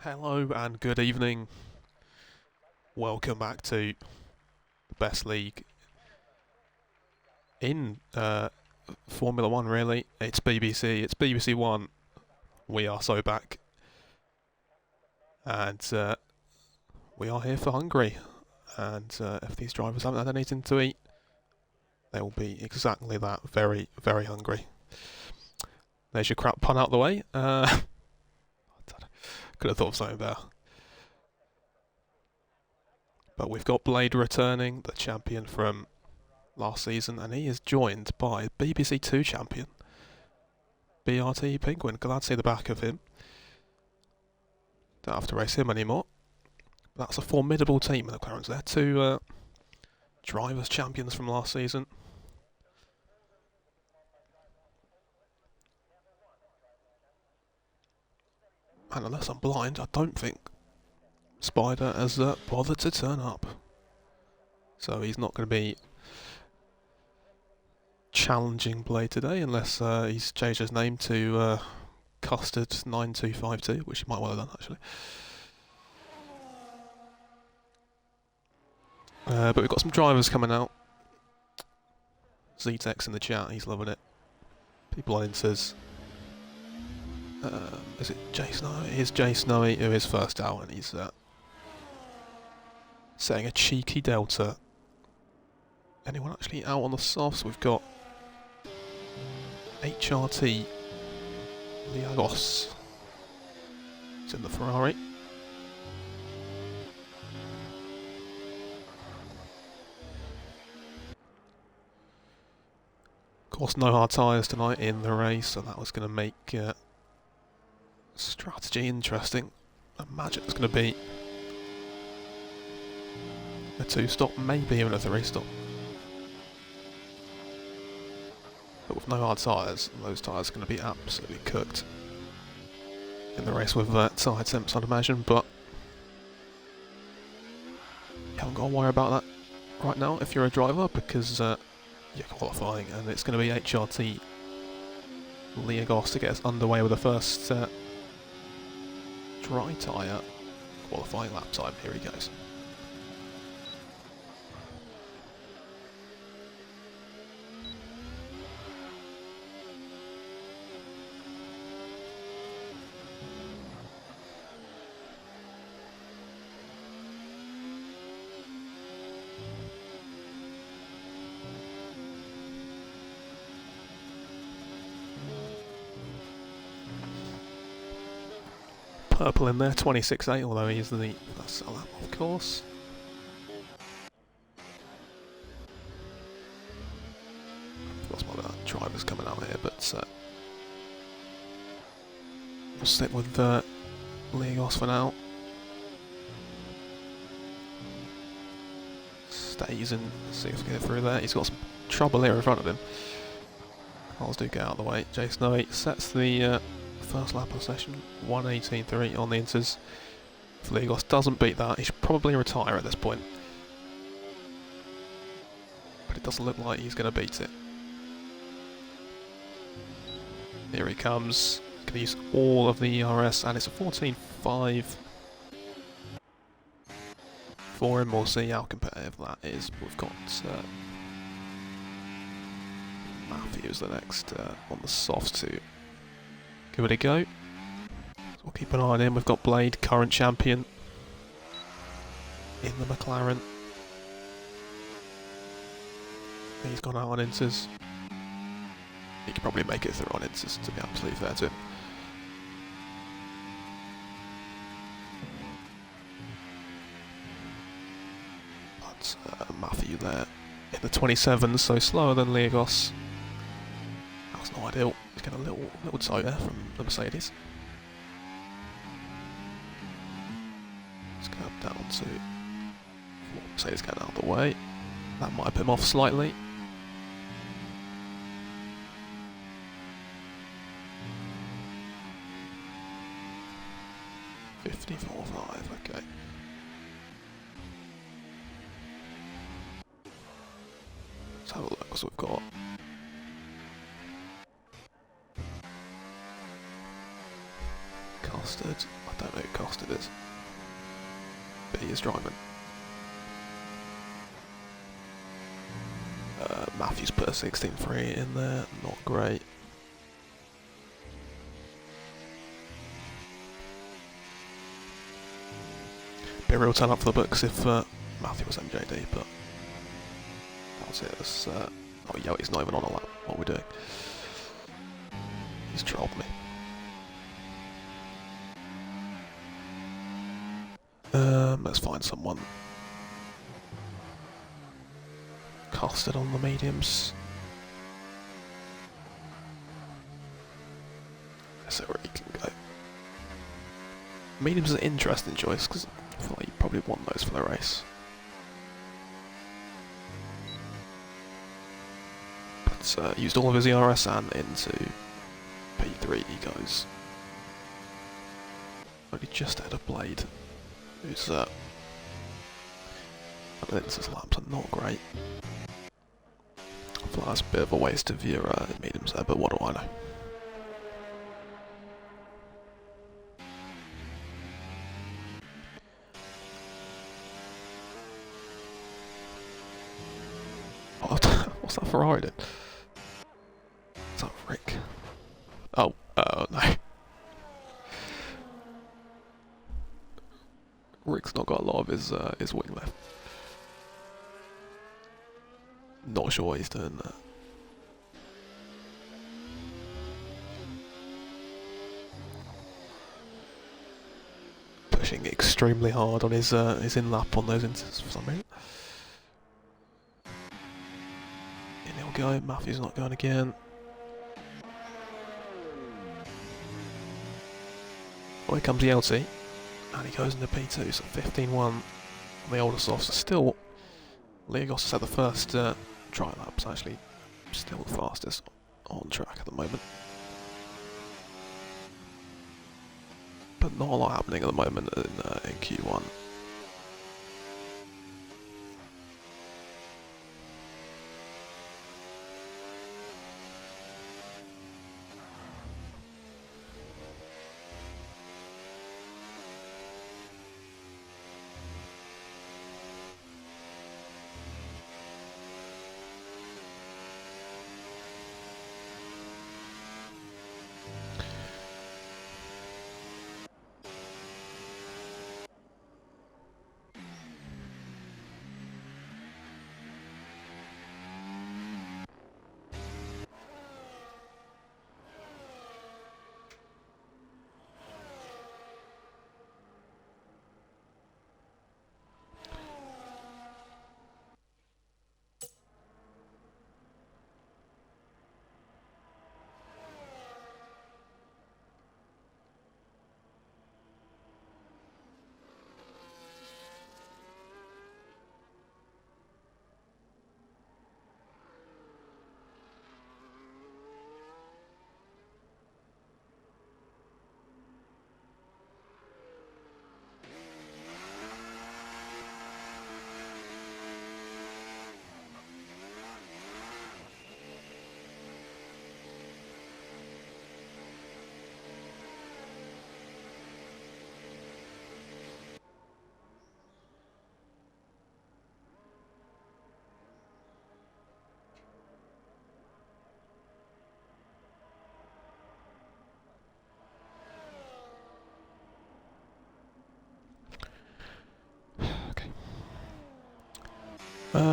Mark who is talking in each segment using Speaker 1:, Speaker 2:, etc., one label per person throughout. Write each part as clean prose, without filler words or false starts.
Speaker 1: Hello and good evening. Welcome back to the best league in Formula One, really. It's BBC, it's BBC1. We are so back. And we are here for Hungary. And if these drivers haven't had anything to eat, they will be exactly that, very, very hungry. There's your crap pun out the way. Could have thought of something better. But we've got Blade returning, the champion from last season, and he is joined by BBC2 champion, BRT Penguin. Glad to see the back of him. Don't have to race him anymore. That's a formidable team in the McLarens there. Two drivers champions from last season. And unless I'm blind, I don't think Spider has bothered to turn up. So he's not going to be challenging Blade today unless he's changed his name to Custard9252, which he might well have done actually. But we've got some drivers coming out. Z-Tech's in the chat, he's loving it. People on Inters. Is it Jay Snowy? It is Jay Snowy who is first out, and he's setting a cheeky delta. Anyone actually out on the softs? We've got HRT Liagos. He's in the Ferrari. Of course, no hard tyres tonight in the race, so that was going to make strategy interesting. I imagine it's going to be a 2-stop, maybe even a 3-stop. But with no hard tyres, those tyres are going to be absolutely cooked in the race with tyre temps, I'd imagine, but you haven't got to worry about that right now if you're a driver, because you're qualifying, and it's going to be HRT Liagos to get us underway with the first dry tyre qualifying lap time. Here he goes. Purple in there, 26.8, although he's the first lap, of course. Lots more drivers coming out here, but we'll stick with Liagos for now. Stays and see if we can get through there. He's got some trouble here in front of him. Cars do get out of the way. Jason 08 sets the first lap of the session, 1:18.3 on the Inters. If Liagos doesn't beat that, he should probably retire at this point. But it doesn't look like he's going to beat it. Here he comes. He's going to use all of the ERS, and it's a 14.5 for him. We'll see how competitive that is. We've got Matthews the next on the softs to give it a go. So we'll keep an eye on him. We've got Blade, current champion in the McLaren. He's gone out on Inters. He could probably make it through on Inters, to be absolutely fair to him. But Matthew there in the 27s, so slower than Liagos. That was not ideal. He's getting a little toe there from the Mercedes. Let's go down to Mercedes getting out of the way. That might have put him off slightly. .54.5, okay. Let's have a look, so we've got Custard Custard. I don't know who Custard is, but he is driving. Matthews put a 16.3 in there, not great. Be a real turn up for the books if Matthew was MJD, but that was it. It was, oh, Yoey's not even on a lap. What are we doing? He's trolled me. Let's find someone. Custard on the mediums. Let's see where he can go. Mediums is an interesting choice because I feel like you probably want those for the race. But used all of his ERS and into P3 he goes. Only just ahead of Blade, who's Lindsay's laps are not great. I feel like that's a bit of a waste of your mediums there, but what do I know? What's that Ferrari doing? Is that Rick? Oh, no. Rick's not got a lot of his wing left. Not sure what he's doing there. Pushing extremely hard on his in lap on those instances for some reason. In he'll go. Matthew's not going again. Well, here comes Yelty, and he goes into P2, so 15-1 on the older softs. Still, Leogos had the first try laps, actually still the fastest on track at the moment. But not a lot happening at the moment in Q1.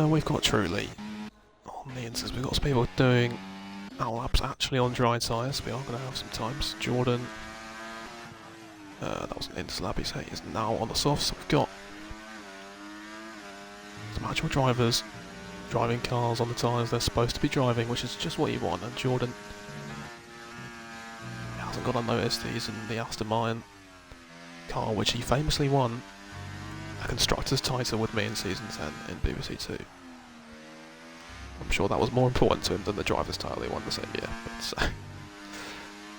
Speaker 1: We've got Truly on the instance. We've got some people doing our laps actually on dry tyres. We are going to have some times. Jordan, that was an Interslab, he is now on the softs. So we've got some actual drivers driving cars on the tyres they're supposed to be driving, which is just what you want. And Jordan hasn't got unnoticed. He's in the Aston Martin car, which he famously won a constructor's title with me in season 10 in BBC2. I'm sure that was more important to him than the driver's title he won the same year. But,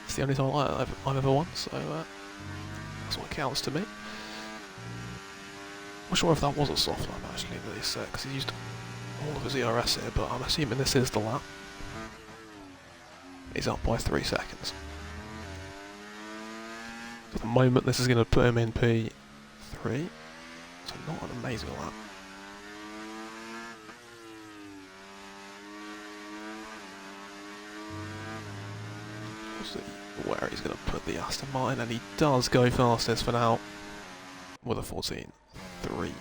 Speaker 1: it's the only time I've ever won, so that's what counts to me. I'm not sure if that was a soft lap actually that he set, because he used all of his ERS here, but I'm assuming this is the lap. He's up by 3 seconds. At the moment, this is going to put him in P3. So not an amazing lap. We'll see where he's going to put the Aston Martin, and he does go fastest for now with a 14.3.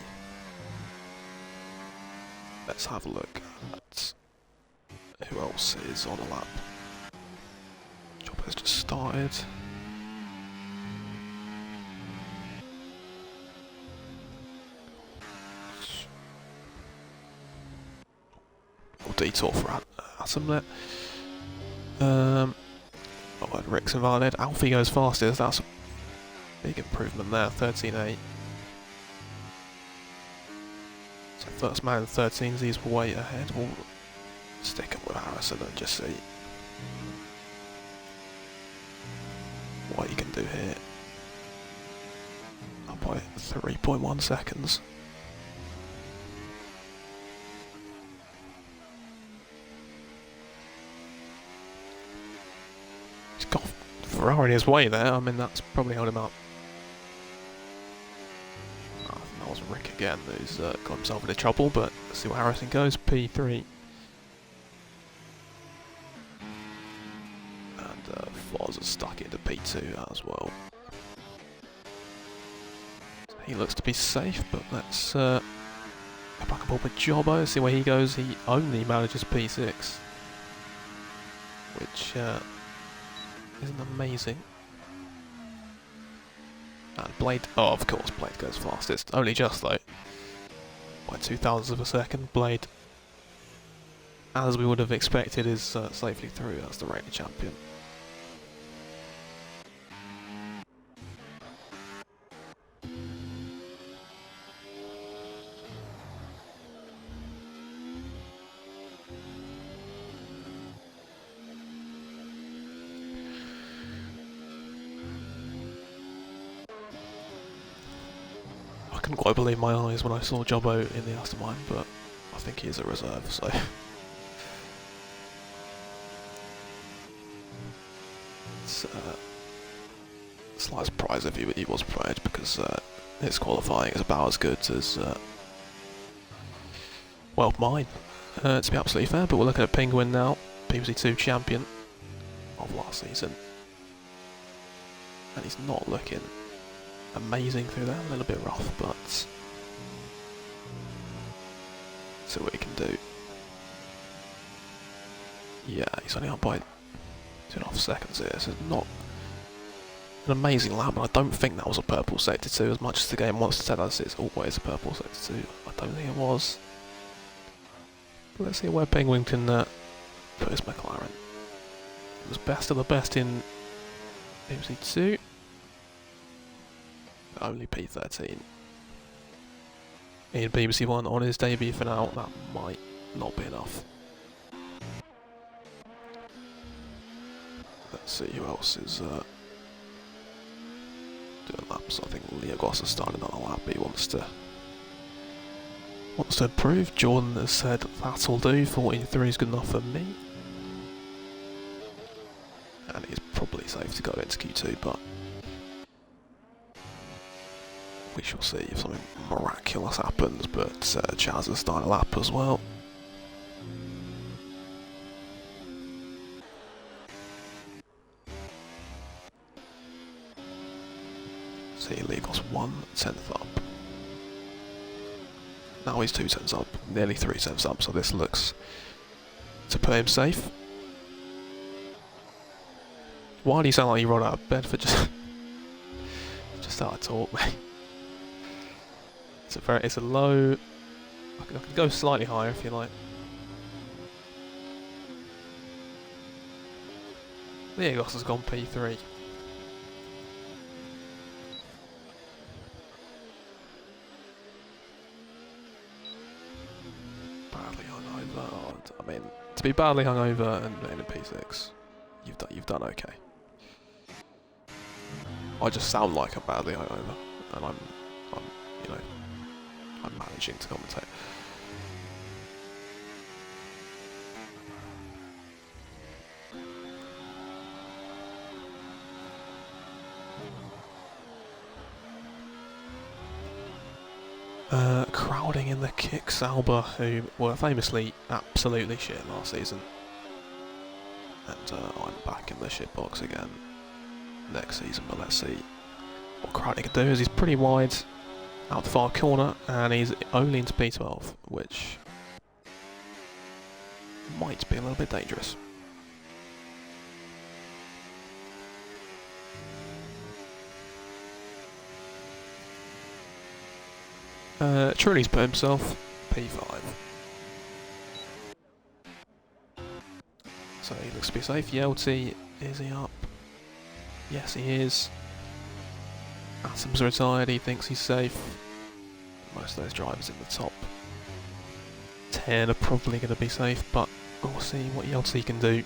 Speaker 1: Let's have a look at who else is on a lap. Job has just started. Detour for Atomlet. And Rick's invalid. Alfie goes fastest. That's a big improvement there. 13.8. So first man in 13s, he's way ahead. We'll stick up with Harrison and just see what he can do here. Up by 3.1 seconds. Got Ferrari in his way there. I mean, that's probably held him up. I think that was Rick again who's got himself into trouble, but let's see where Harrison goes. P3. And Foz is stuck into P2 as well. So he looks to be safe, but let's go back aboard with Jobbo, see where he goes. He only manages P6, which isn't amazing. And Blade, oh of course Blade goes fastest, only just though, by 0.02 of a second. Blade, as we would have expected, is safely through as the reigning champion. I couldn't quite believe my eyes when I saw Jobbo in the Aston Martin, but I think he is a reserve, so it's a slight surprise if he was promoted, because his qualifying is about as good as well mine, to be absolutely fair. But we're looking at Penguin now, BBC2 champion of last season, and he's not looking amazing through there, a little bit rough, but see what he can do. Yeah, he's only up by 2.5 seconds here, so it's not an amazing lap, and I don't think that was a purple sector 2, as much as the game wants to tell us it's always a purple sector 2. I don't think it was. But let's see where Penguin can put his McLaren. It was best of the best in BBC2. Only P13 in BBC1 on his debut for now. That might not be enough. Let's see who else is doing laps. I think Leo Goss has started on a lap, but he wants to improve. Jordan has said that'll do. 14.3 is good enough for me, and he's probably safe to go into Q2, but we shall see if something miraculous happens. But Chaz has started a lap as well. See, Legos 1/10 up. Now he's 2/10 up, nearly 3/10 up, so this looks to put him safe. Why do you sound like you rolled out of bed for just start to talk, mate? It's a low. I can go slightly higher if you like. Liagos has gone P3. Badly hungover. Oh, I mean, to be badly hungover and in a P6, you've done okay. I just sound like I'm badly hungover, and I'm you know, I'm managing to commentate. Crowding in the kicks, Alba, who were famously absolutely shit last season. And I'm back in the shit box again next season, but let's see what Crowding can do. Is he's pretty wide out the far corner, and he's only into P12, which might be a little bit dangerous. Truly's put himself P5. So he looks to be safe. Yelty, is he up? Yes, he is. Atom's retired, he thinks he's safe. Most of those drivers in the top 10 are probably going to be safe, but we'll see what Yelty can do.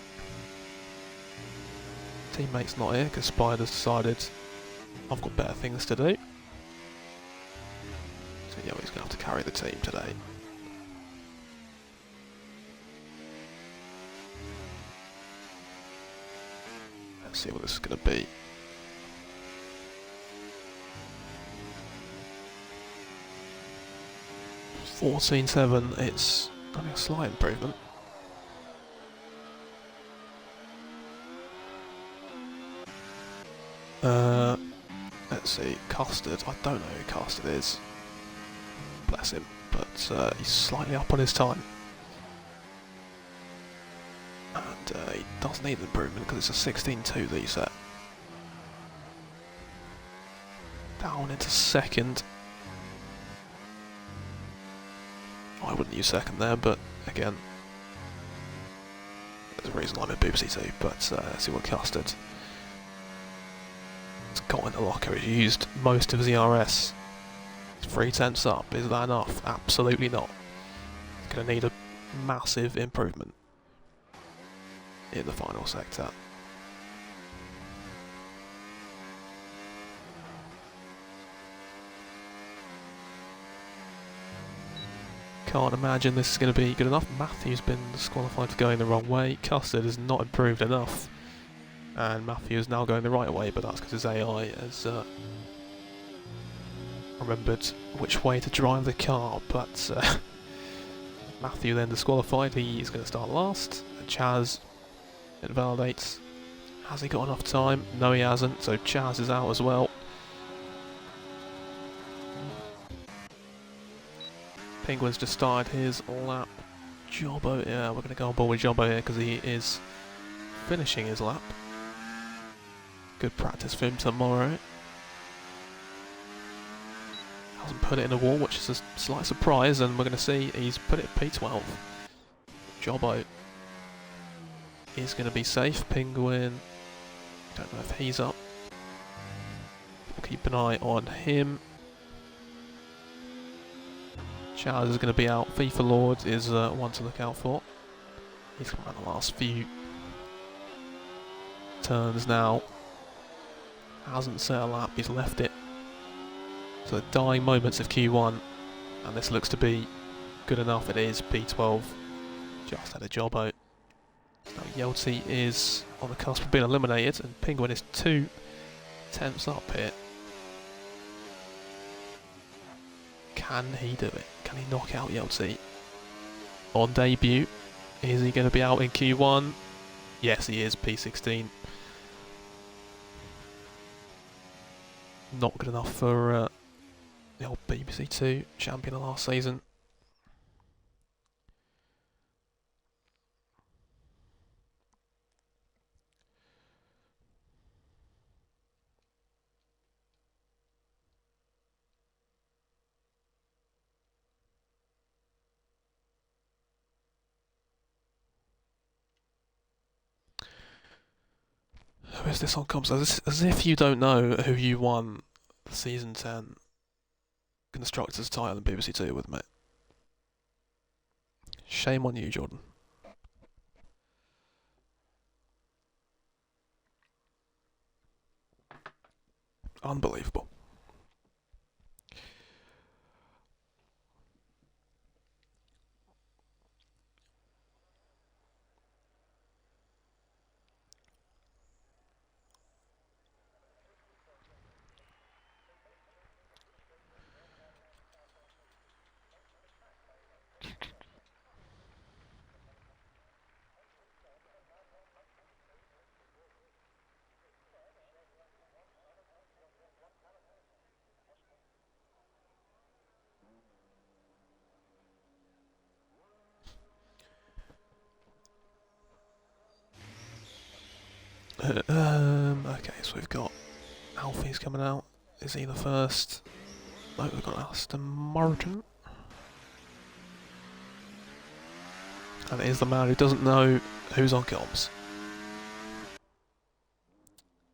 Speaker 1: Teammate's not here because Spider's decided I've got better things to do. So yeah, he's going to have to carry the team today. Let's see what this is going to be. $14.7, it's only a slight improvement. Let's see, Custard, I don't know who Custard is. Bless him, but he's slightly up on his time. And he does need an improvement because it's a 16.2 that he set. Down into second. I wouldn't use second there, but again, there's a reason I'm in BBC2, but let's see what Custard has got in the locker. He's used most of his ERS. It's 3/10 up. Is that enough? Absolutely not. He's going to need a massive improvement in the final sector. Can't imagine this is going to be good enough. Matthew's been disqualified for going the wrong way. Custard has not improved enough. And Matthew is now going the right way, but that's because his AI has remembered which way to drive the car. But Matthew then disqualified. He is going to start last. And Chaz invalidates. Has he got enough time? No, he hasn't. So Chaz is out as well. Penguin's just started his lap. Jobbo, yeah, we're going to go on board with Jobbo here because he is finishing his lap. Good practice for him tomorrow. Hasn't put it in a wall, which is a slight surprise, and we're going to see he's put it P12. Jobbo is going to be safe. Penguin, don't know if he's up. We'll keep an eye on him. Chaz is going to be out. FIFA Lord is one to look out for. He's come around the last few turns now. Hasn't set a lap, he's left it. So the dying moments of Q1, and this looks to be good enough. It is P12. Just had a Jobbo. Now Yelty is on the cusp of being eliminated, and Penguin is 2/10 up here. Can he do it? Can he knock out Yelty? On debut, is he going to be out in Q1? Yes, he is, P16. Not good enough for the old BBC2 champion of last season. Who is this on comms? As if you don't know who you won the season 10 Constructors title in BBC2 with, mate. Shame on you, Jordan. Unbelievable. Okay, so we've got Alfie's coming out. Is he the first? No, we've got Aston Martin. And it is the man who doesn't know who's on comms.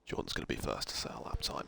Speaker 1: Jordan's going to be first to set a lap time.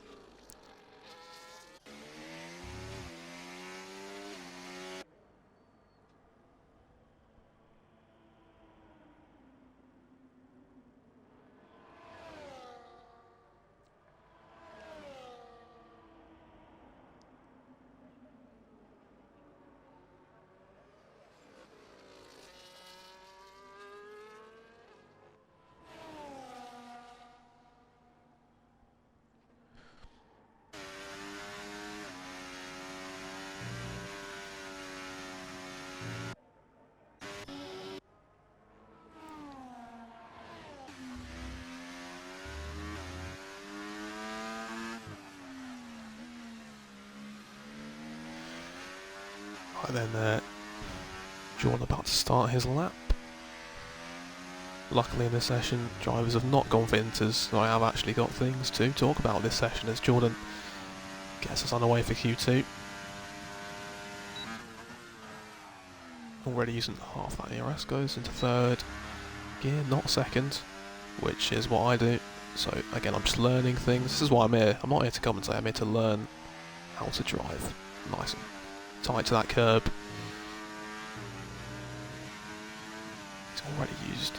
Speaker 1: Right then, Jordan about to start his lap. Luckily in this session, drivers have not gone for inters, so I have actually got things to talk about this session as Jordan gets us underway for Q2. Already using half that ERS, goes into third gear, not second, which is what I do. So again, I'm just learning things. This is why I'm here. I'm not here to commentate, I'm here to learn how to drive nice and tight to that curb. He's already used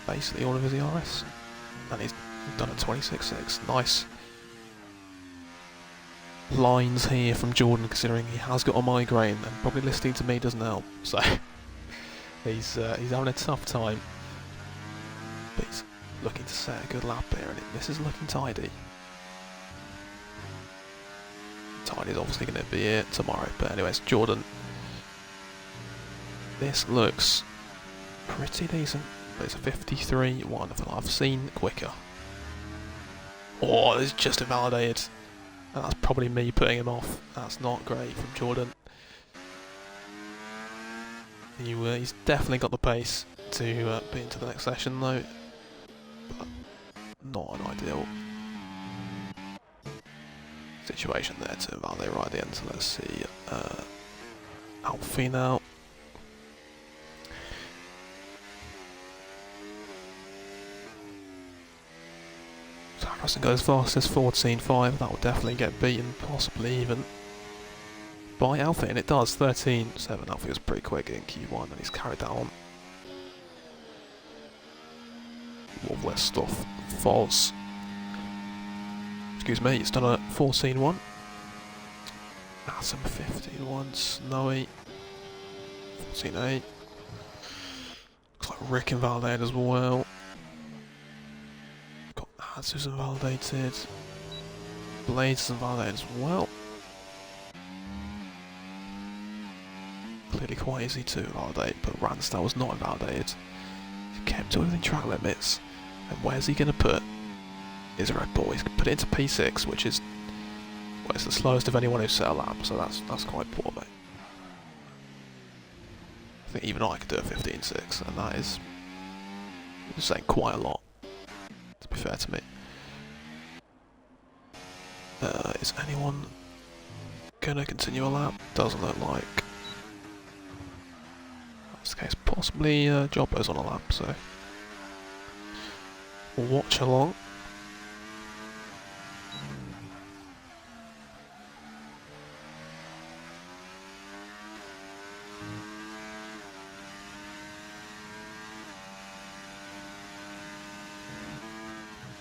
Speaker 1: basically all of his ERS, and he's done a 26.6. Nice lines here from Jordan, considering he has got a migraine, and probably listening to me doesn't help. So he's having a tough time, but he's looking to set a good lap here, and this is looking tidy. Tidy's obviously going to be here tomorrow, but anyways, Jordan, this looks pretty decent, but it's a 53.1. I feel I've seen quicker. Oh, it's just invalidated, and that's probably me putting him off. That's not great from Jordan. He's definitely got the pace to be into the next session though, but not an ideal situation there to invalidate right at the end. So let's see, Alfie now. So Harrison goes fastest, 14.5. That will definitely get beaten, possibly even by Alfie, and it does. 13.7. Alfie was pretty quick in Q1, and he's carried that on. Less stuff. False. Excuse me, it's done a 14.1. Atom 15.1. Snowy. 14.8. Looks like Rick invalidated as well. Got Hatsu's invalidated. Blades is invalidated as well. Clearly quite easy to invalidate, but Randstad was not invalidated. He kept it within track limits. And where's he going to put his Red Bull? He's going to put it into P6, which is, well, it's the slowest of anyone who's set a lap, so that's quite poor, mate. I think even I could do a 15.6, and that is saying quite a lot, to be fair to me. Is anyone going to continue a lap? Doesn't look like. That's the case. Possibly Jobbo's on a lap, so we'll watch along.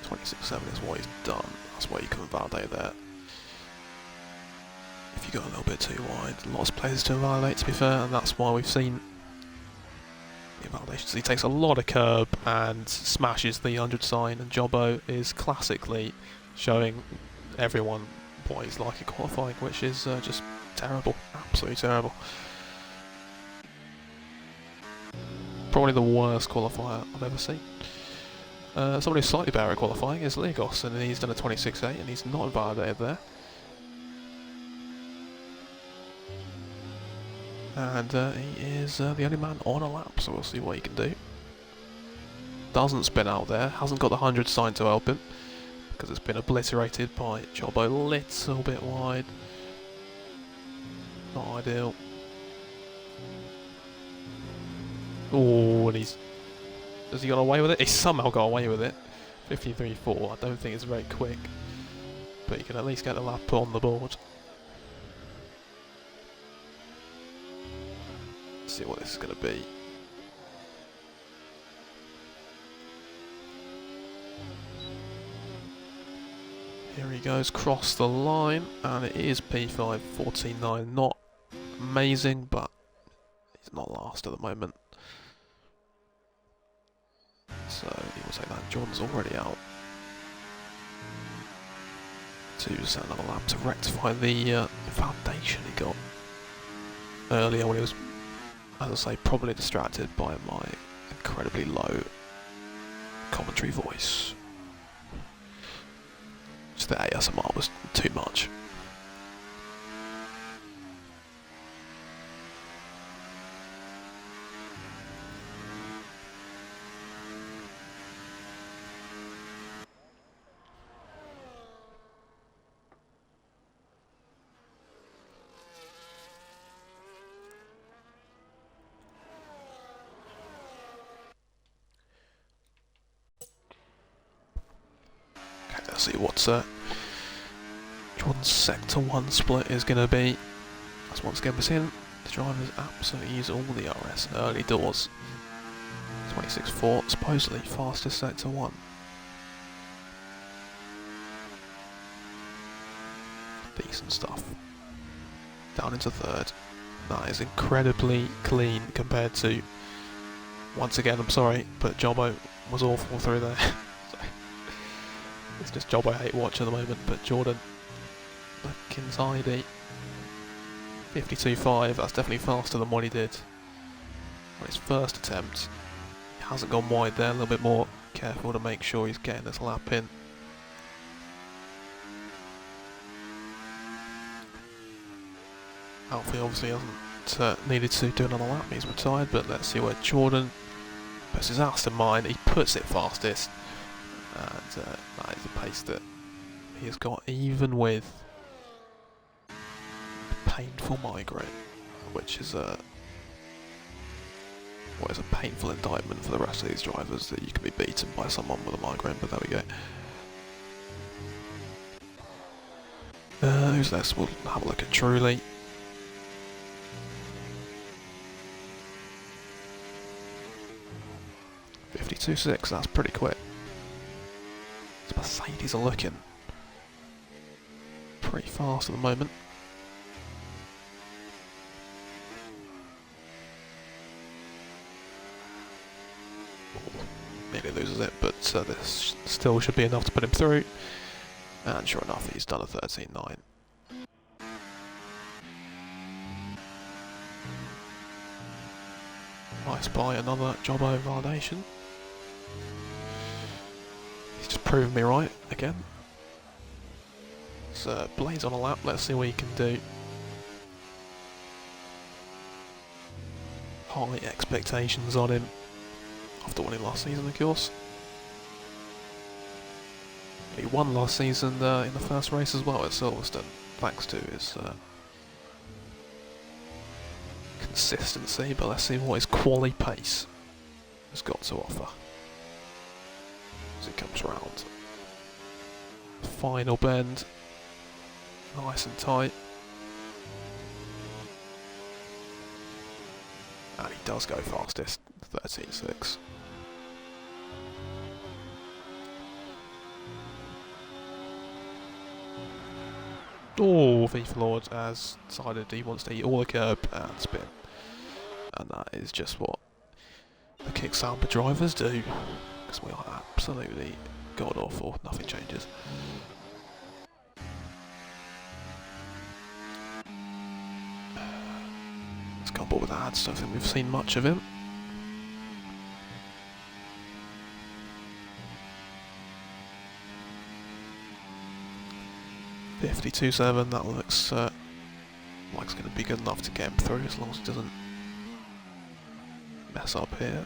Speaker 1: .26.7 is what he's done. That's why you can validate that. If you go a little bit too wide, lots of places to invalidate, to be fair, and that's why we've seen the invalidations. He takes a lot of curb and smashes the 100 sign, and Jobbo is classically showing everyone what he's like at qualifying, which is just terrible, absolutely terrible. Probably the worst qualifier I've ever seen. Somebody who's slightly better at qualifying is Legos, and he's done a 26.8 and he's not invalidated there. And he is the only man on a lap, so we'll see what he can do. doesn't spin out there. Hasn't got the 100 sign to help him, because it's been obliterated by Jobbo a little bit wide. Not ideal. Oh, and has he got away with it? He somehow got away with it. 53.4. I don't think it's very quick, but you can at least get the lap on the board. Let's see what this is going to be. Here he goes, cross the line, and it is P5 14.9. Not amazing, but he's not last at the moment. So he will take that. Jordan's already out. To set another lap to rectify the foundation he got earlier when he was, as I say, probably distracted by my incredibly low commentary voice. Just the ASMR was too much. Okay, let's see what's Jordan's Sector 1 split is going to be. As once again we're seeing the drivers absolutely use all the RS early doors. 26.4, supposedly fastest Sector 1. Decent stuff. Down into third. That is incredibly clean compared to, once again I'm sorry, but Jobbo was awful through there. So, it's just Jobbo hate watch at the moment, but Jordan looking tidy. 52.5, that's definitely faster than what he did on his first attempt. He hasn't gone wide there, a little bit more careful to make sure he's getting this lap in. Alfie obviously hasn't needed to do another lap, he's retired, but let's see where Jordan puts his Aston Martin. He puts it fastest, and that is the pace that he has got, even with painful migraine, which is a painful indictment for the rest of these drivers, that you can be beaten by someone with a migraine, but there we go. Who's next? We'll have a look at Truly. .52.6, that's pretty quick. These Mercedes are looking pretty fast at the moment. Nearly loses it, but this still should be enough to put him through. And sure enough, he's done a 13.9. Nice by another Jobbo validation. He's just proven me right again. So Blaze on a lap, let's see what he can do. High expectations on him after winning last season, of course. He won last season in the first race as well at Silverstone, thanks to his consistency, but let's see what his quali pace has got to offer as it comes round. Final bend, nice and tight, and he does go fastest, 13.6. Oh, FIFA Lord has decided he wants to eat all the curb and spin. And that is just what the kick Sauber drivers do. Because we are absolutely god awful, nothing changes. Let's go on board with that, so I don't think we've seen much of him. .52.7, that looks like it's going to be good enough to get him through, as long as he doesn't mess up here.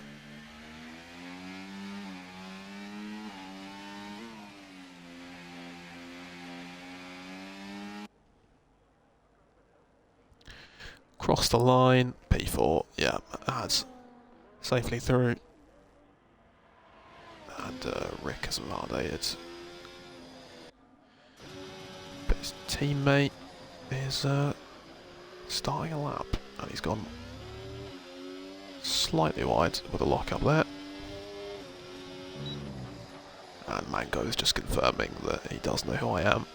Speaker 1: Cross the line. P4. Yeah, adds safely through. And Rick has validated. But his teammate is starting a lap. And he's gone slightly wide with a lock up there. And Mango is just confirming that he does know who I am.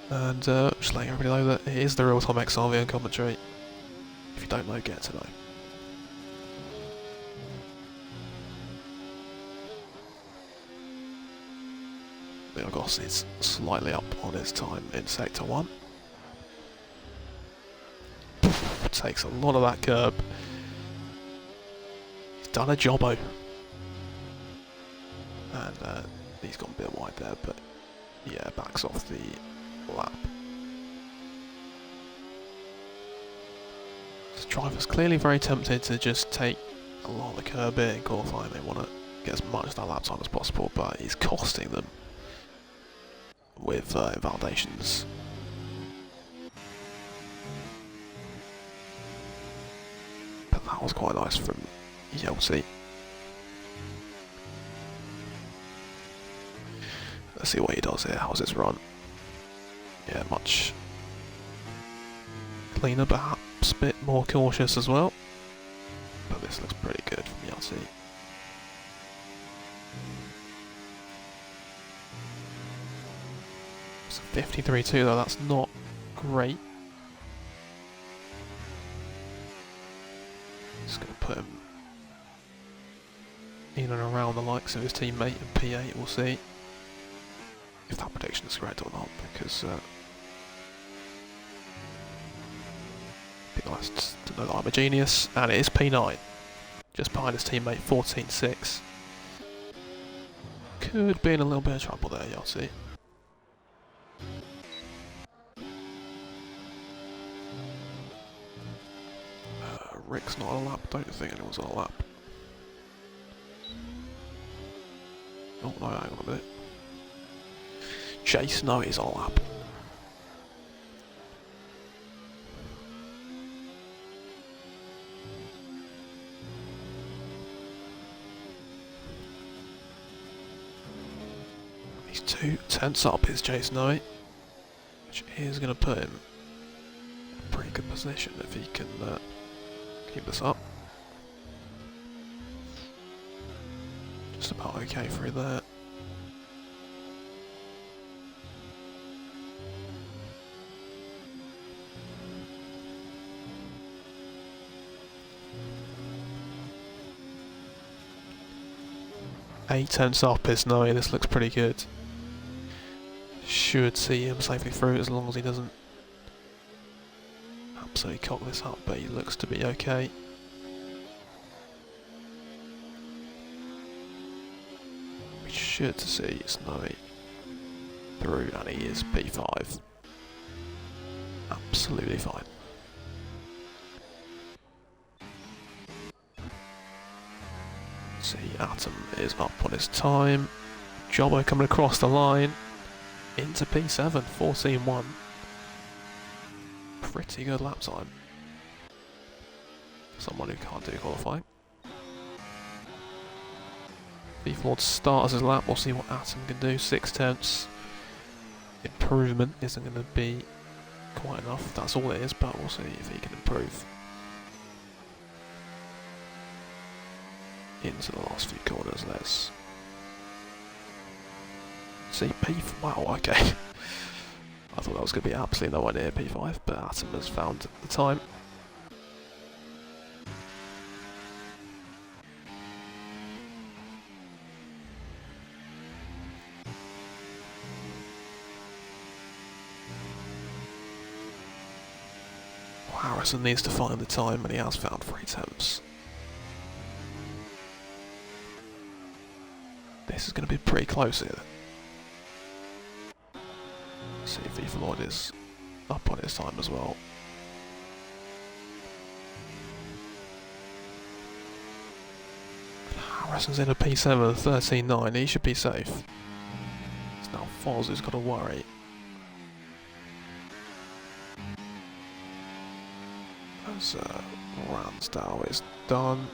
Speaker 1: And just letting everybody know that it is the real Tom XRV on commentary. If you don't know, get to know. Leogos is slightly up on his time in Sector 1. Takes a lot of that curb. He's done a jobbo. And he's gone a bit wide there, but yeah, backs off the lap. This driver's clearly very tempted to just take a lot of the curb here in qualifying. They want to get as much of that lap time as possible, but he's costing them with invalidations. But that was quite nice from Yeltsin. Let's see what he does here. How's his run? Yeah, much cleaner, perhaps a bit more cautious as well. But this looks pretty good from Yeltsin. It's a 53.2 though, that's not great. Just going to put him in and around the likes of his teammate and P8, we'll see if that prediction is correct or not, because be nice to know that I'm a genius, and it is P9, just behind his teammate, 14.6. Could be in a little bit of trouble there, you'll see. Rick's not on a lap, don't think anyone's on a lap. Oh no, hang on a minute. Chase, no, he's on a lap. He's 2 tenths up, is Chase Noe, which is going to put him in a pretty good position if he can keep this up. Just about okay through there. Eight tenths up is Noe, this looks pretty good. Should see him safely through as long as he doesn't absolutely cock this up, but he looks to be okay. We should see Snowy through, and he is P5. Absolutely fine. See, Atom is up on his time. Jobbo coming across the line into P7, 14.1. Pretty good lap time. Someone who can't do qualifying. V4 starts his lap, we'll see what Atom can do. 6 tenths. Improvement isn't going to be quite enough, that's all it is, but we'll see if he can improve. Into the last few corners, let's see. Wow, okay. I thought that was going to be absolutely nowhere near P5, but Atom has found the time. Harrison needs to find the time, and he has found 3 tenths. This is going to be pretty close here. Let's see if V Floyd is up on his time as well. Harrison's in a P7, 13.9, he should be safe. It's now Foz who's got to worry. So Ramsdale is done.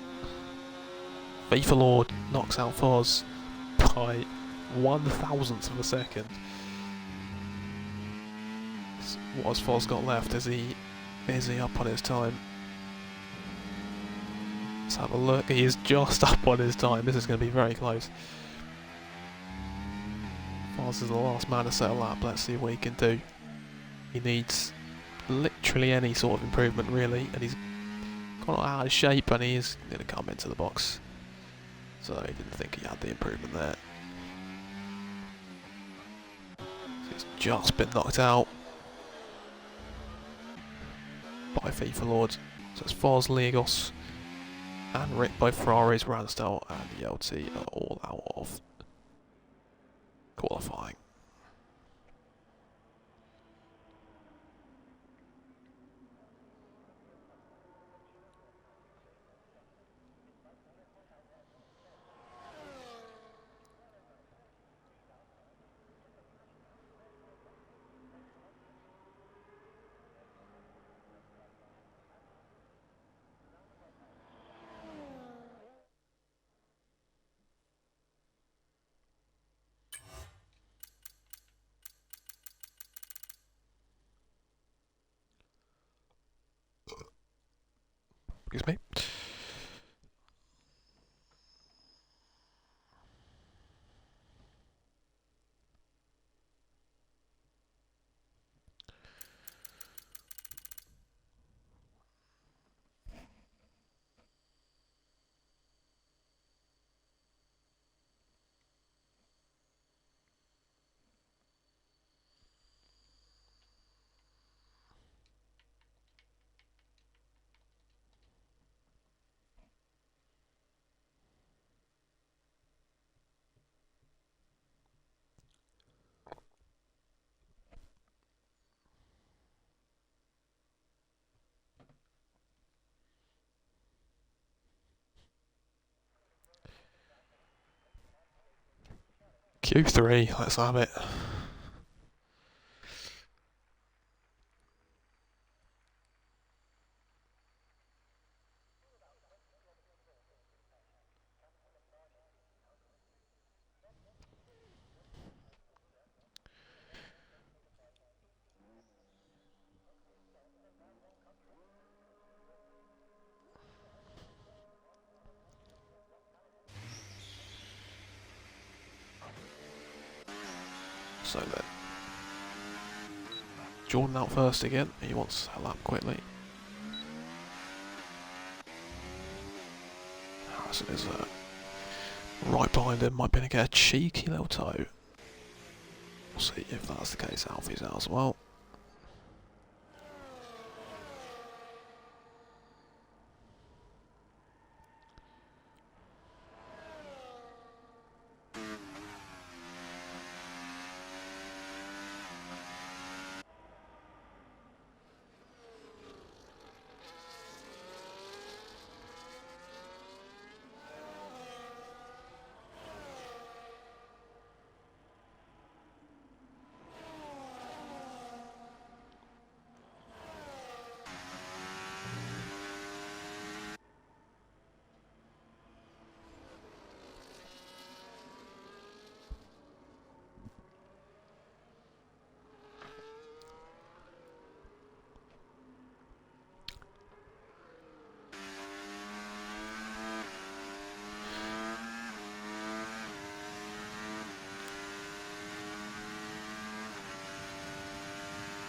Speaker 1: FIFA Lord knocks out Foz by 1,000th of a second. What has Foz got left? Is he up on his time? Let's have a look. He is just up on his time. This is going to be very close. Foz is the last man to settle up. Let's see what he can do. He needs literally any sort of improvement, really, and he's got out of shape, and he is going to come into the box. So he didn't think he had the improvement there. So he's just been knocked out by FIFA Lord. So it's Foz, Legos, and Rick by Ferraris, Ramsdale, and Yelty are all out of qualifying. Excuse me. Q3, let's have it. So then, Jordan out first again. He wants a lap quickly. Harrison is right behind him. Might be able to get a cheeky little toe. We'll see if that's the case. Alfie's out as well.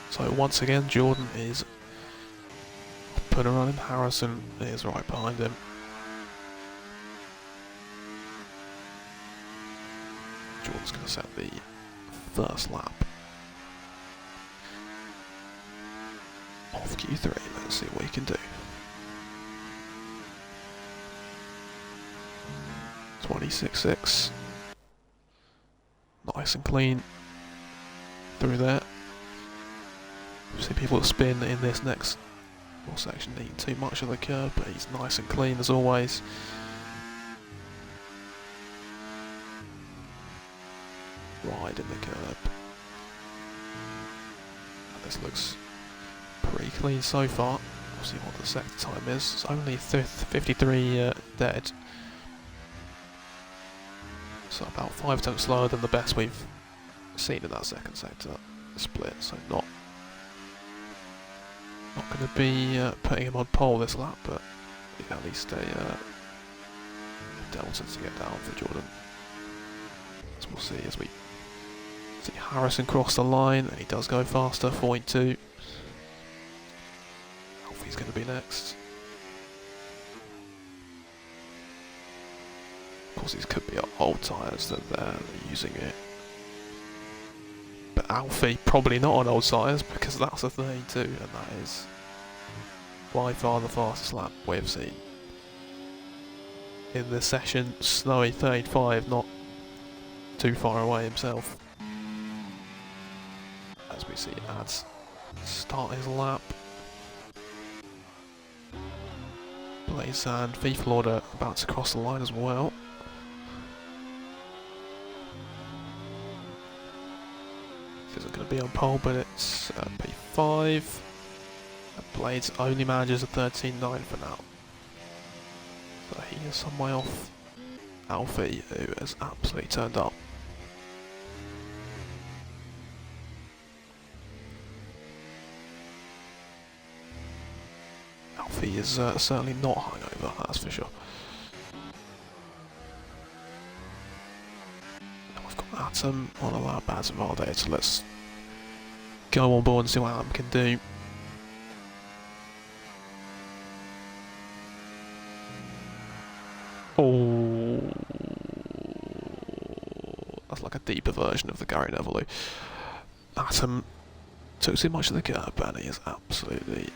Speaker 1: So once again, Jordan is putting on him. Harrison is right behind him. Jordan's going to set the first lap of Q3. Let's see what he can do. 26.6. Nice and clean through there. See people spin in this next section, eating too much of the curb, but he's nice and clean as always. Wide in the curb. And this looks pretty clean so far. We'll see what the sector time is. It's only 53 dead. So about 5 tenths slower than the best we've seen in that second sector split. So not going to be putting him on pole this lap, but at least a delta to get down for Jordan. As we'll see as we see Harrison cross the line, and he does go faster, 4.2. Alfie's going to be next. Of course, these could be old tyres that they're using it. But Alfie, probably not on old tyres, because that's a 32, and that is by far the fastest lap we've seen in this session. Snowy 35, not too far away himself. As we see Ads start his lap. Blaze and FIFA Order about to cross the line as well. This isn't going to be on pole, but it's P5. Blades only manages a 13.9 for now. So he is some way off Alfie, who has absolutely turned up. Alfie is certainly not hungover, that's for sure. Now we've got Atom on a lap, Atom Valde, so let's go on board and see what Atom can do. Oh, that's like a deeper version of the Gary Neville. Atom took too much of the curb, and he is absolutely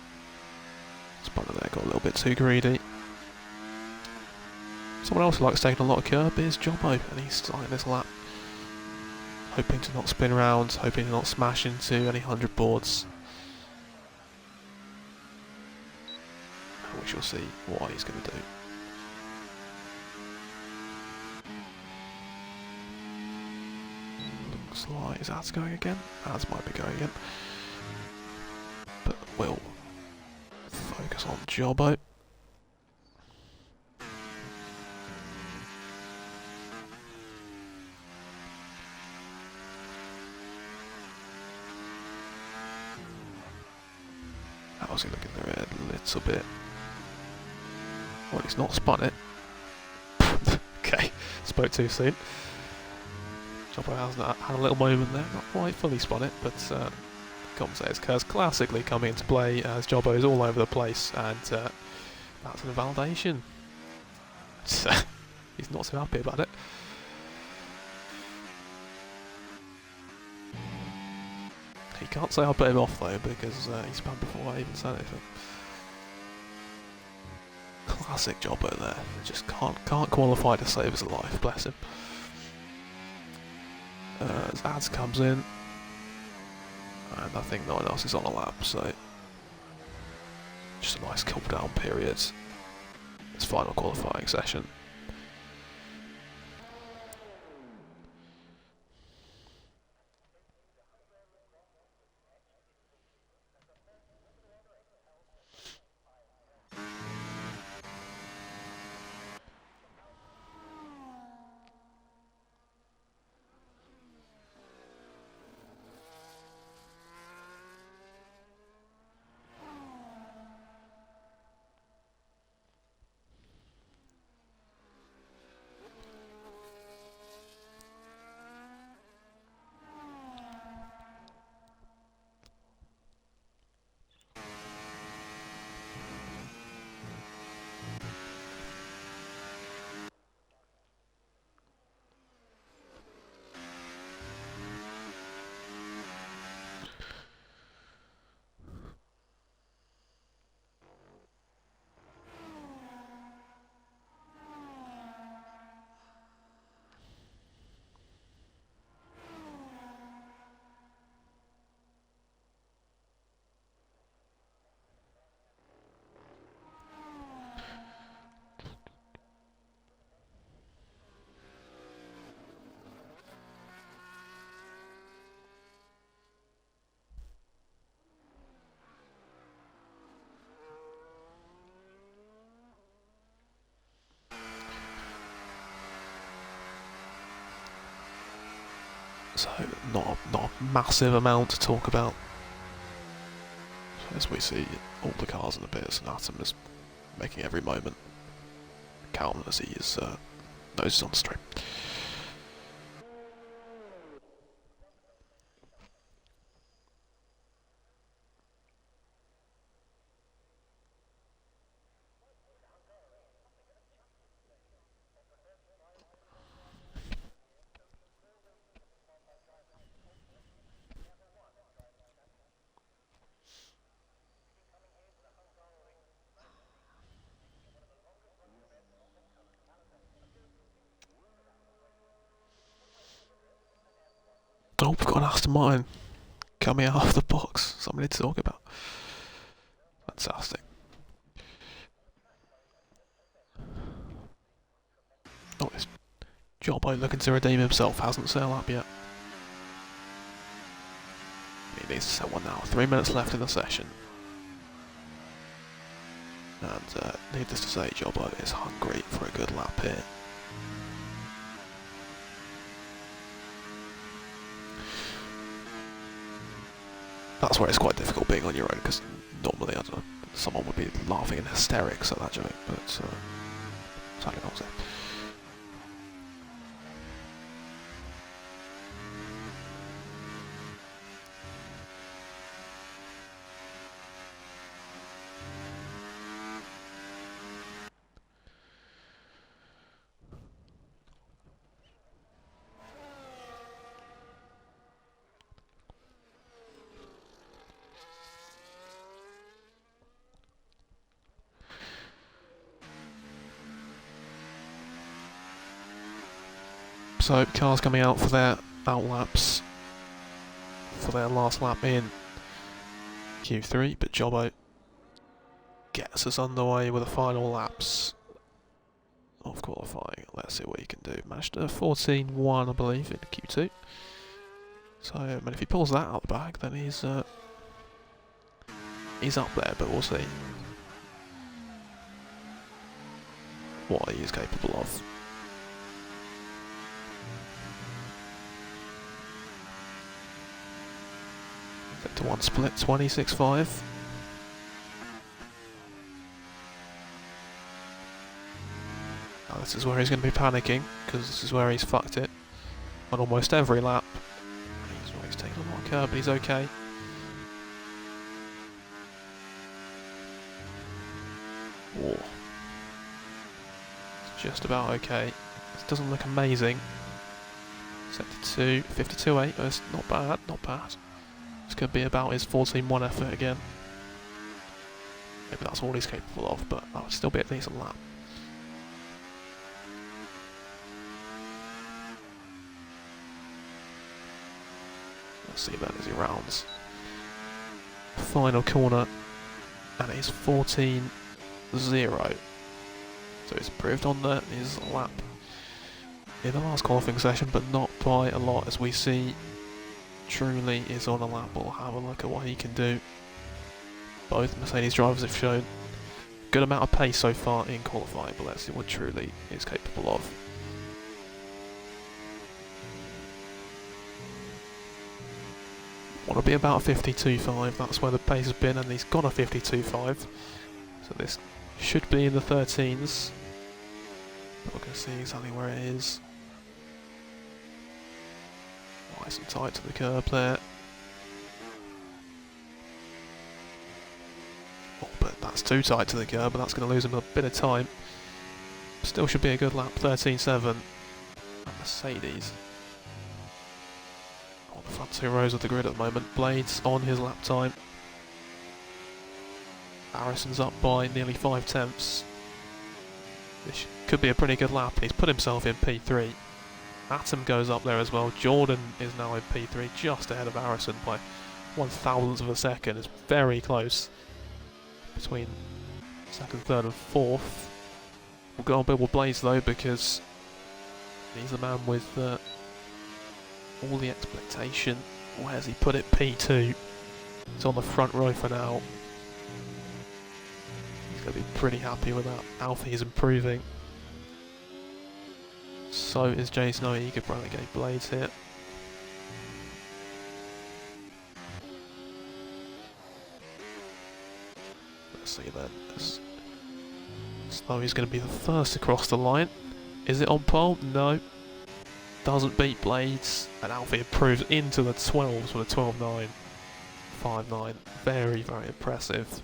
Speaker 1: spun there, got a little bit too greedy. Someone else who likes taking a lot of curb is Jobbo, and he's starting this lap hoping to not spin around, hoping to not smash into any 100 boards. And we shall see what he's going to do. Looks like, is Ads going again? Ads might be going again. But we'll focus on Jobbo. How's he looking there a little bit? Well, he's not spun it. Okay, spoke too soon. Jobbo has had a little moment there, not quite fully spun it, but commentators curse classically coming into play as Jobbo is all over the place, and that's an invalidation. He's not so happy about it. He can't say I put him off though, because he spun before I even said anything. Classic Jobbo there. Just can't qualify to save his life, bless him. As Ads comes in, and I think no one else is on a lap, so just a nice cool down period. This final qualifying session. So not a massive amount to talk about. As we see all the cars in the pits, and Atom is making every moment count as he is noses on the straight. Oh, we've got an Aston Martin coming out of the box. Somebody to talk about. Fantastic. Oh, it's Jobbo looking to redeem himself. Hasn't set a lap yet. He needs to set one now. 3 minutes left in the session. And needless to say, Jobbo is hungry for a good lap here. That's where it's quite difficult being on your own, because normally, I don't know, someone would be laughing in hysterics at that joke, but sadly not so. So, cars coming out for their outlaps for their last lap in Q3, but Jobbo gets us underway with the final laps of qualifying. Let's see what he can do. Managed a 14.1, I believe, in Q2. So, I mean, if he pulls that out of the bag, then he's up there, but we'll see what he is capable of. To one split, 26.5. Now this is where he's going to be panicking, because this is where he's fucked it on almost every lap. He's taking a lot of curb, but he's okay. Whoa. It's just about okay. This doesn't look amazing. 72, 52.8, that's not bad, not bad. It's going to be about his 14.1 effort again. Maybe that's all he's capable of, but that would still be a decent lap. Let's see then as he rounds. Final corner, and it's 14.0. So he's improved on his lap in the last qualifying session, but not by a lot, as we see Truly is on a lap. We'll have a look at what he can do. Both Mercedes drivers have shown good amount of pace so far in qualifying, but let's see what Truly is capable of. Want to be about a 52.5, that's where the pace has been, and he's got a 52.5. So this should be in the 13s. But we're going to see exactly where it is. Nice and tight to the curb there. Oh, but that's too tight to the curb, but that's going to lose him a bit of time. Still should be a good lap, 13.7. And Mercedes on the front two rows of the grid at the moment. Blades on his lap time. Harrison's up by nearly 5 tenths. This could be a pretty good lap, and he's put himself in P3. Atom goes up there as well. Jordan is now in P3, just ahead of Harrison by 1/1000th of a second. It's very close between second, third and fourth. We'll go on Bill Blaze though, because he's the man with all the expectation. Where's he put it? P2. It's on the front row for now. He's going to be pretty happy with that. Alfie's improving. So is Jason. He could relegate Blades here. then. Snowy's going to be the first across the line. Is it on pole? No. Doesn't beat Blades, and Alfie improves into the 12s with a 12.9. 5.9. Very, very impressive.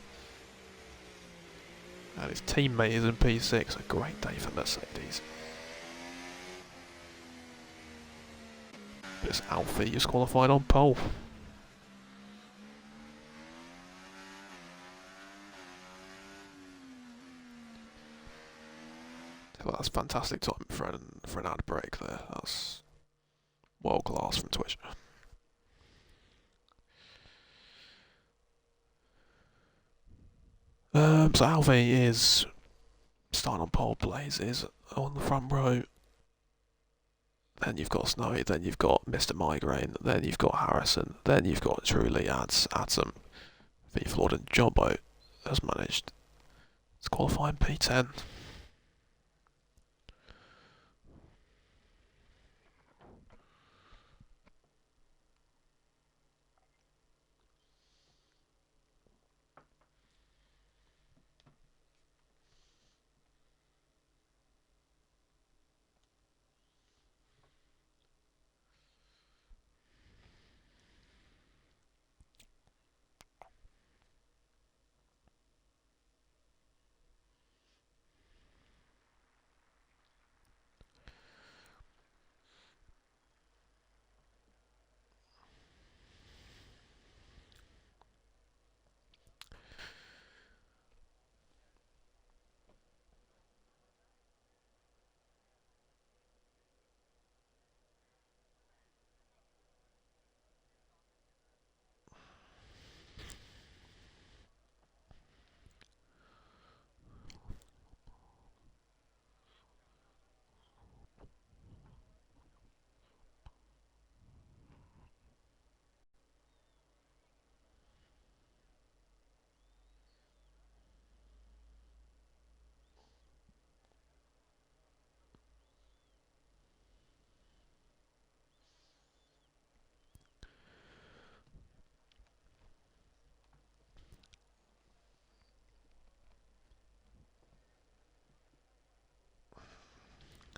Speaker 1: And his teammate is in P6. A great day for Mercedes. But it's Alfie who's qualified on pole. Well, that's fantastic time for an ad break there. That's world class from Twitch. So Alfie is starting on pole. Blaze is on the front row. Then you've got Snowy. Then you've got Mr. Migraine. Then you've got Harrison. Then you've got Truly Atom. V Lord and Jobbo has managed to qualify in P10.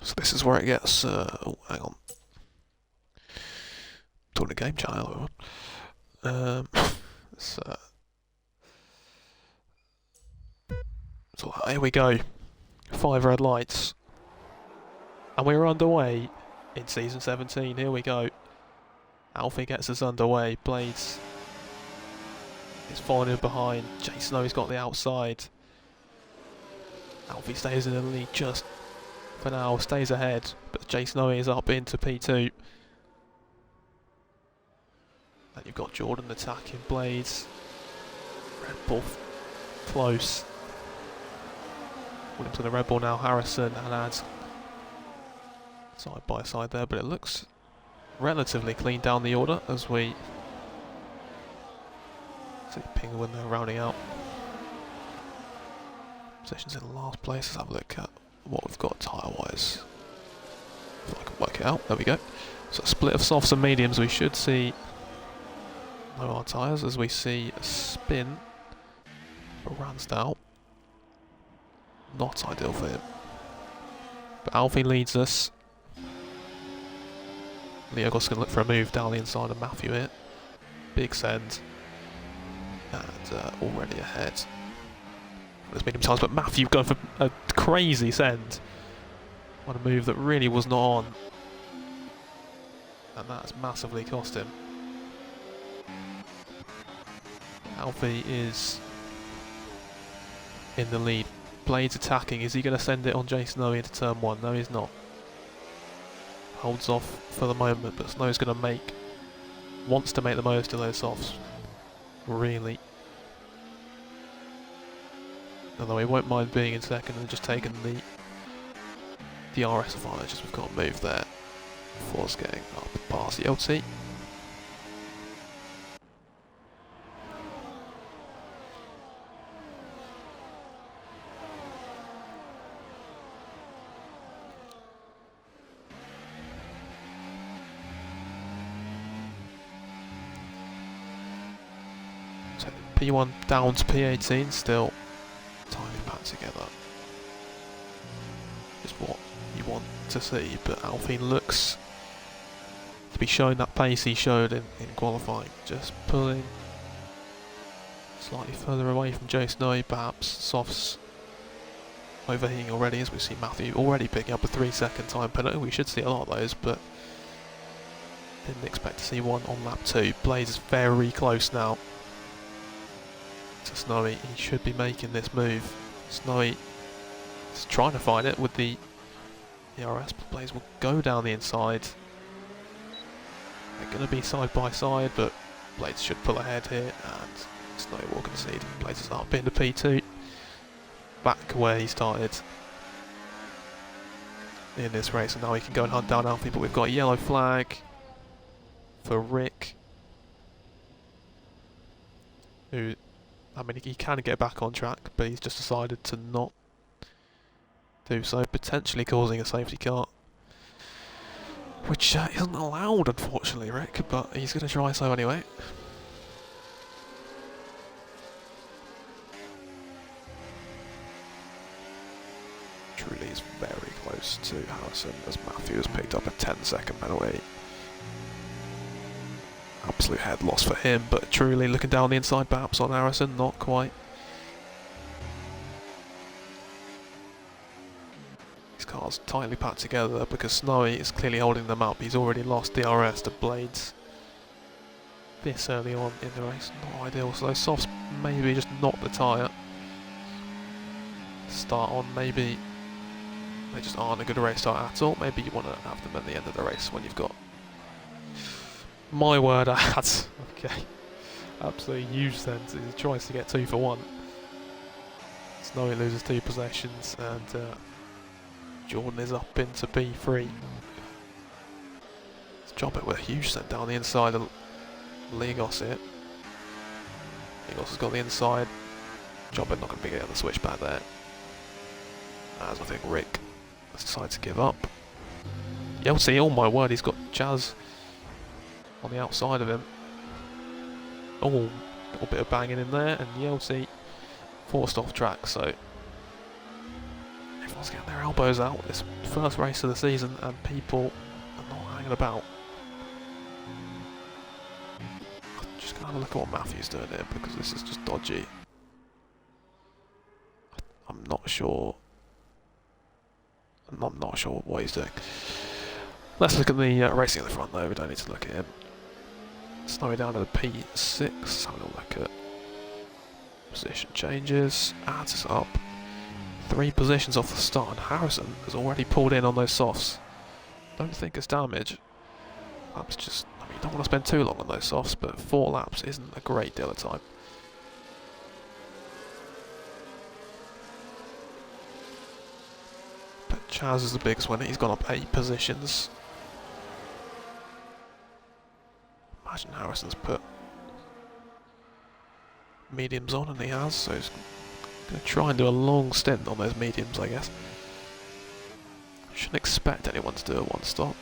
Speaker 1: So this is where it gets. Oh, hang on. Doing a game channel. So here we go. 5 red lights, and we're underway in season 17. Here we go. Alfie gets us underway. Blades is following in behind. Jay Snow's got the outside. Alfie stays in the lead just for now, stays ahead, but Jay Snowy is up into P2. And you've got Jordan attacking Blades. Red Bull close. Williams on the Red Bull now, Harrison and adds side by side there, but it looks relatively clean down the order as we see Penguin there rounding out. Positions in last place. Let's have a look at what we've got tyre-wise. If I can work it out. There we go. So a split of softs and mediums. We should see no hard tyres as we see a spin for Ransdale. Not ideal for him. But Alfie leads us. Leo Goss can look for a move down the inside of Matthew here. Big send. And already ahead. There's medium times, but Matthew going for a crazy send on a move that really was not on, and that's massively cost him. Alfie is in the lead. Blades attacking. Is he going to send it on Jay Snowy into turn 1? No, he's not. Holds off for the moment, but Snow's going to wants to make the most of those softs. Really. Although he won't mind being in second and just taking the RS advantage as we've got a move there. Force getting up past the LT. So P1 down to P18 still. together is what you want to see, but Alfie looks to be showing that pace he showed in qualifying, just pulling slightly further away from Joe Snowy, perhaps softs overheating already, as we see Matthew already picking up a 3-second time penalty. We should see a lot of those, but didn't expect to see one on lap 2. Blaze is very close now to Snowy. He should be making this move. Snowy is trying to find it with the DRS, but Blaze will go down the inside. They're going to be side by side, but Blaze should pull ahead here, and Snowy will concede. Blaze is up into P2, back where he started in this race, and now he can go and hunt down Alfie, but we've got a yellow flag for Rick, who, I mean, he can get back on track, but he's just decided to not do so, potentially causing a safety car, which isn't allowed, unfortunately, Rick, but he's going to try so anyway. Truly is very close to Harrison, as Matthew has picked up a 10-second penalty. Absolute head loss for him, but Truly looking down the inside, perhaps on Harrison, not quite. These cars tightly packed together because Snowy is clearly holding them up. He's already lost DRS to Blades this early on in the race, not ideal. So those softs maybe just knock the tyre. Start on, maybe they just aren't a good race start at all. Maybe you want to have them at the end of the race when you've got, my word, ads. Okay, absolutely huge sense. He tries to get 2 for 1. Snowy loses 2 possessions, and Jordan is up into P3. Let's jump it with a huge sent down the inside of Ligos here. Ligos has got the inside. Jump it, not going to be getting the switch back there, as I think Rick has decided to give up. Yeltsin, oh my word, he's got Jazz on the outside of him. Oh, a little bit of banging in there, and Yeltsin forced off track, so everyone's getting their elbows out. This first race of the season, and people are not hanging about. I'm just going to have a look at what Matthew's doing here, because this is just dodgy. I'm not sure. I'm not sure what he's doing. Let's look at the racing at the front, though. We don't need to look at him. Snowy down to the P6. Having a look at position changes. Adds us up 3 positions off the start, and Harrison has already pulled in on those softs. Don't think it's damage. That's just, I mean, you don't want to spend too long on those softs, but 4 laps isn't a great deal of time. But Chaz is the biggest winner. He's gone up 8 positions. Imagine Harrison's put mediums on, and he has, so he's going to try and do a long stint on those mediums, I guess. Shouldn't expect anyone to do a one-stop.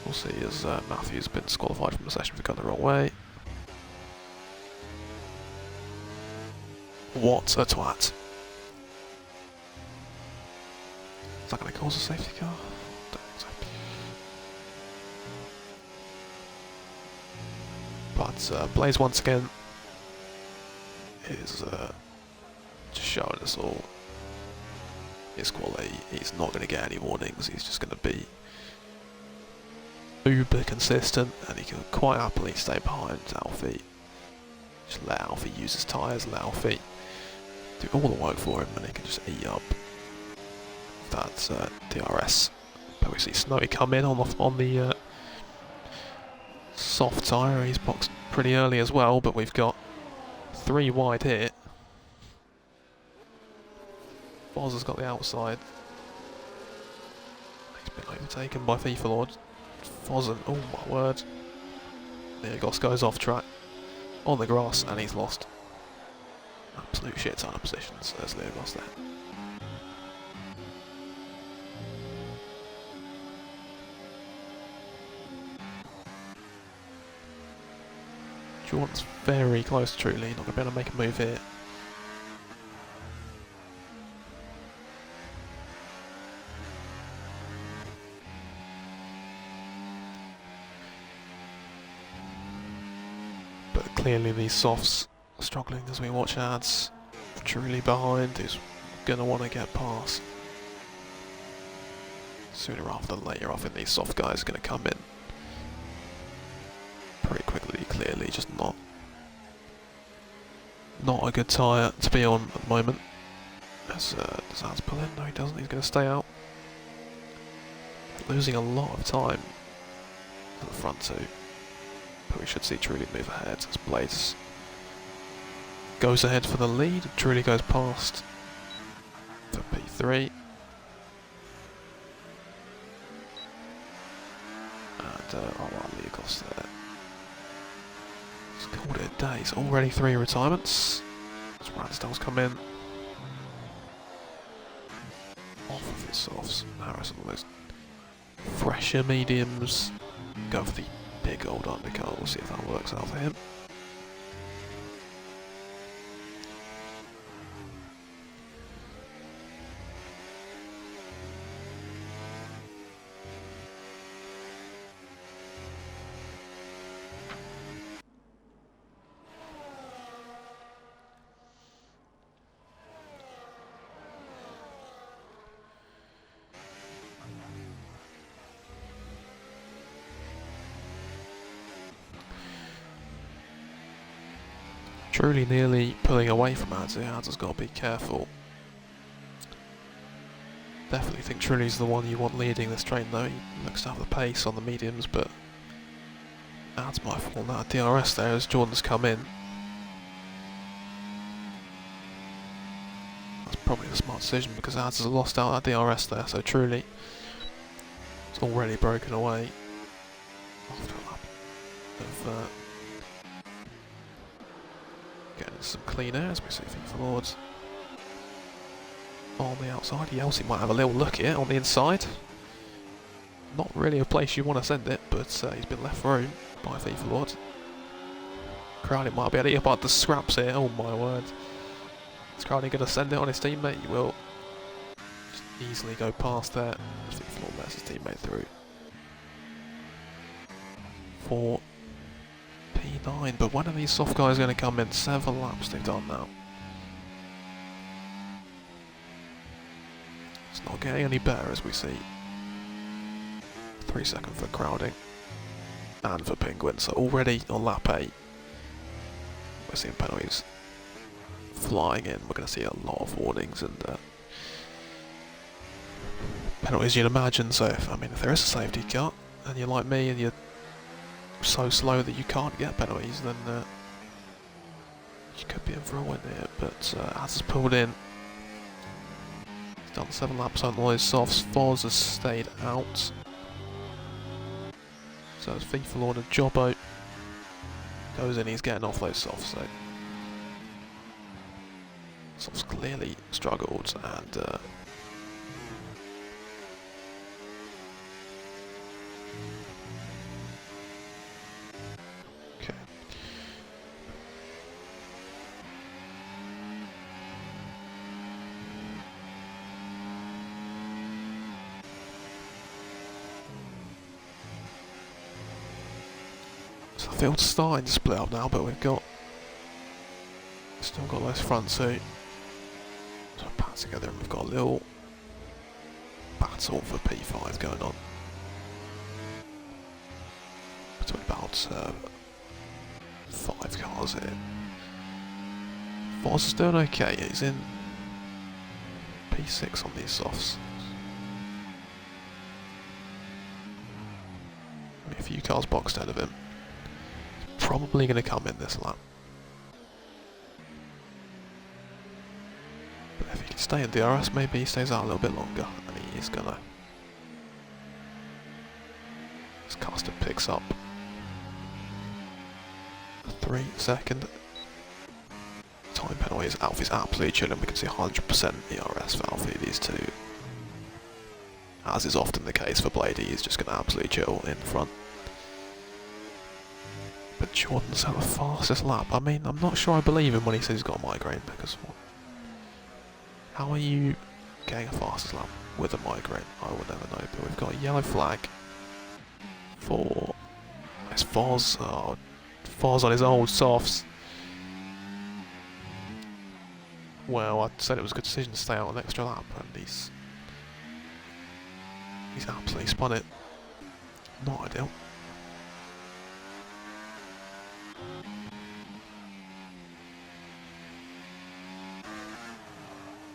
Speaker 1: We'll see, as Matthew's been disqualified from the session for going the wrong way. What a twat. Is that going to cause a safety car? Don't think so. But Blaze once again is just showing us all his quality. He's not going to get any warnings. He's just going to be uber consistent, and he can quite happily stay behind Alfie. Just let Alfie use his tyres, let Alfie do all the work for him, and he can just eat up that DRS. But we see Snowy come in on the soft tyre. He's boxed pretty early as well, but we've got 3 wide here. Foz has got the outside. He's been overtaken by FIFA Lord. Foz, oh my word. Ligos goes off track on the grass, and he's lost absolute shit ton of positions. There's Ligos there. Jordan's very close to Truly, not going to be able to make a move here. Clearly these softs are struggling as we watch ads. Truly behind, who's going to want to get past. Sooner rather than later, I think these soft guys are going to come in pretty quickly, clearly, just not a good tyre to be on at the moment. Does Ads pull in? No, he doesn't. He's going to stay out. Losing a lot of time at the front two. But we should see Truly move ahead as Blades goes ahead for the lead. Truly goes past for P3. And Ligos there. He's called it a day. He's already 3 retirements. As Ransdale's come in. Off of his softs. Harrison those fresher mediums. Go for the big old undercut. We'll see if that works out for him. Truly nearly pulling away from Ads. Ads has got to be careful. Definitely think Truly's the one you want leading this train though. He looks to have the pace on the mediums, but Ads might fall out of DRS there as Jordan's come in. That's probably the smart decision because Ads has lost out at DRS there, so Truly it's already broken away after a lap of getting some clean air as we see FIFA Lords on the outside. Yelsey might have a little look at it on the inside. Not really a place you want to send it, but he's been left room by FIFA Lords. Crowley might be able to get about the scraps here. Oh my word. Is Crowley going to send it on his teammate? He will. Just easily go past there. FIFA Lord lets his teammate through. For P9, but when are these soft guys going to come in? 7 laps they've done now. It's not getting any better as we see. 3 seconds for crowding and for Penguin, so already on lap 8 we're seeing penalties flying in. We're going to see a lot of warnings and penalties you'd imagine. So if there is a safety car and you're like me and you're so slow that you can't get penalties, then you could be in for a win here. But As has pulled in, he's done 7 laps on all his softs. Foz has stayed out. So it's FIFA Lord and Jobbo goes in, he's getting off those softs. So softs clearly struggled and okay. So the field's starting to split up now, but we've still got those front two. So pat together and we've got a little battle for P5 going on. Between about 5 cars here. Foz is doing okay, he's in P6 on these softs. A few cars boxed ahead of him. Probably going to come in this lap. But if he can stay in DRS, maybe he stays out a little bit longer, and he is going to. As Caster picks up a 3 second time penalty. As Alfie's absolutely chilling. We can see 100% DRS for Alfie, these two. As is often the case for Bladey, he's just going to absolutely chill in front. But Jordan's had the fastest lap. I'm not sure I believe him when he says he's got a migraine, because how are you getting a fastest lap with a migraine? I will never know. But we've got a yellow flag for it's Foz. Oh, Foz on his old softs. Well, I said it was a good decision to stay out an extra lap, and he's absolutely spun it. Not ideal.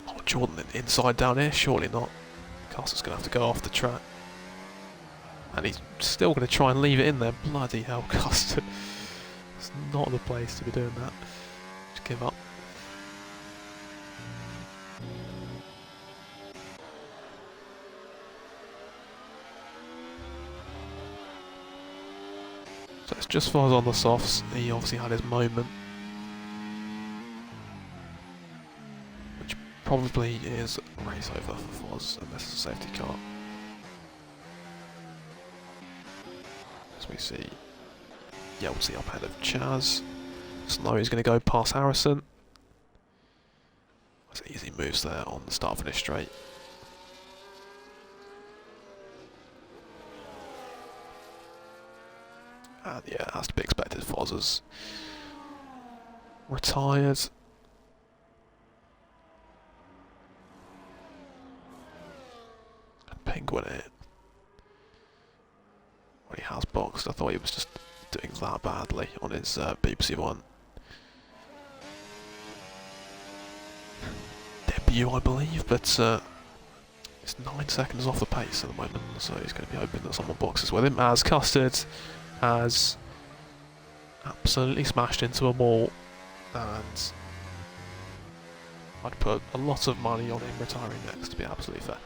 Speaker 1: Oh, Jordan inside down here? Surely not. Custer's going to have to go off the track. And he's still going to try and leave it in there. Bloody hell, Custer. It's not the place to be doing that. Just give up. So it's just Foz on the softs. He obviously had his moment. Which probably is a race over for Foz, and this is a safety car. As we see Yeltsin up ahead of Chaz. Snowy's going to go past Harrison. That's easy moves there on the start finish straight. And yeah, it has to be expected. Foz has retired. And Penguin here. Well, he has boxed. I thought he was just doing that badly on his BBC1 debut, I believe, but it's 9 seconds off the pace at the moment, so he's going to be hoping that someone boxes with him, as Custard has absolutely smashed into a wall, and I'd put a lot of money on him retiring next, to be absolutely fair.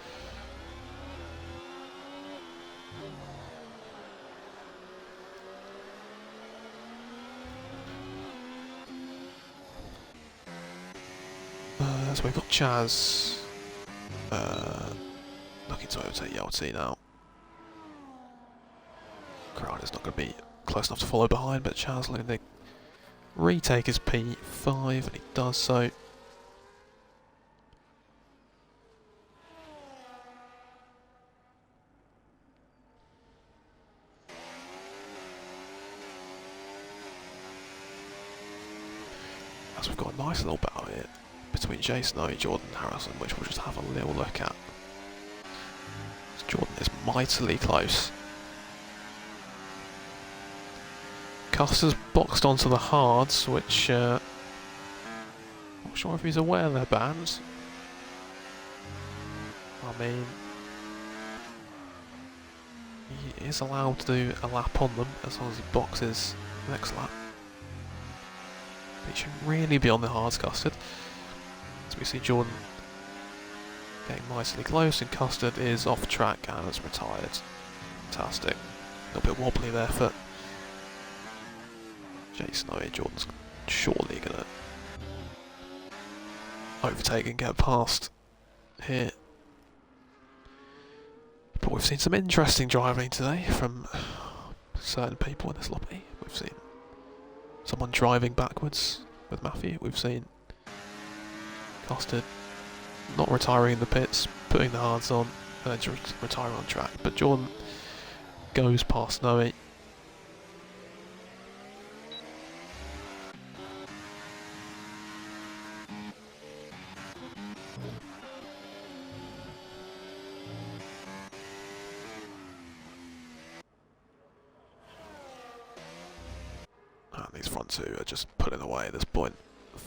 Speaker 1: So we've got Chaz looking to overtake Yeltsin now. Crowd is not going to be close enough to follow behind, but Chaz looking to retake his P5, and he does so. As we've got a nice little battle here between Jay Snowy, Jordan Harrison, which we'll just have a little look at. Jordan is mightily close. Custer's boxed onto the hards, which not sure if he's aware they're banned. I mean, he is allowed to do a lap on them as long as he boxes next lap. He should really be on the hards, Custard. As we see Jordan getting nicely close, and Custard is off track and has retired. Fantastic. A little bit wobbly there for Jay Snowy. Jordan's surely going to overtake and get past here. But we've seen some interesting driving today from certain people in this lobby. We've seen someone driving backwards with Matthew. We've seen Custard not retiring in the pits, putting the hards on, and then retiring on track. But Jordan goes past Snowy. And these front two are just pulling away at this point.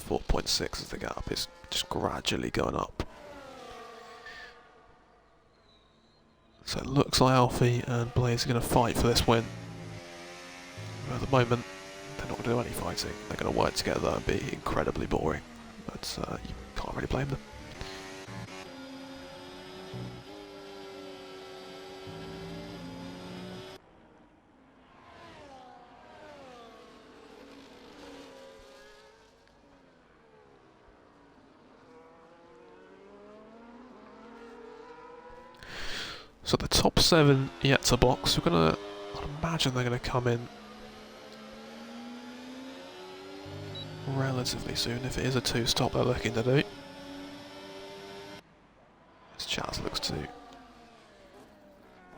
Speaker 1: 4.6 is the gap, it's just gradually going up. So it looks like Alfie and Blaze are going to fight for this win. But at the moment, they're not going to do any fighting. They're going to work together and be incredibly boring. But you can't really blame them. So the top 7 yet to box. We're gonna, I'd imagine they're gonna come in relatively soon if it is a 2-stop they're looking to do. As Chaz looks to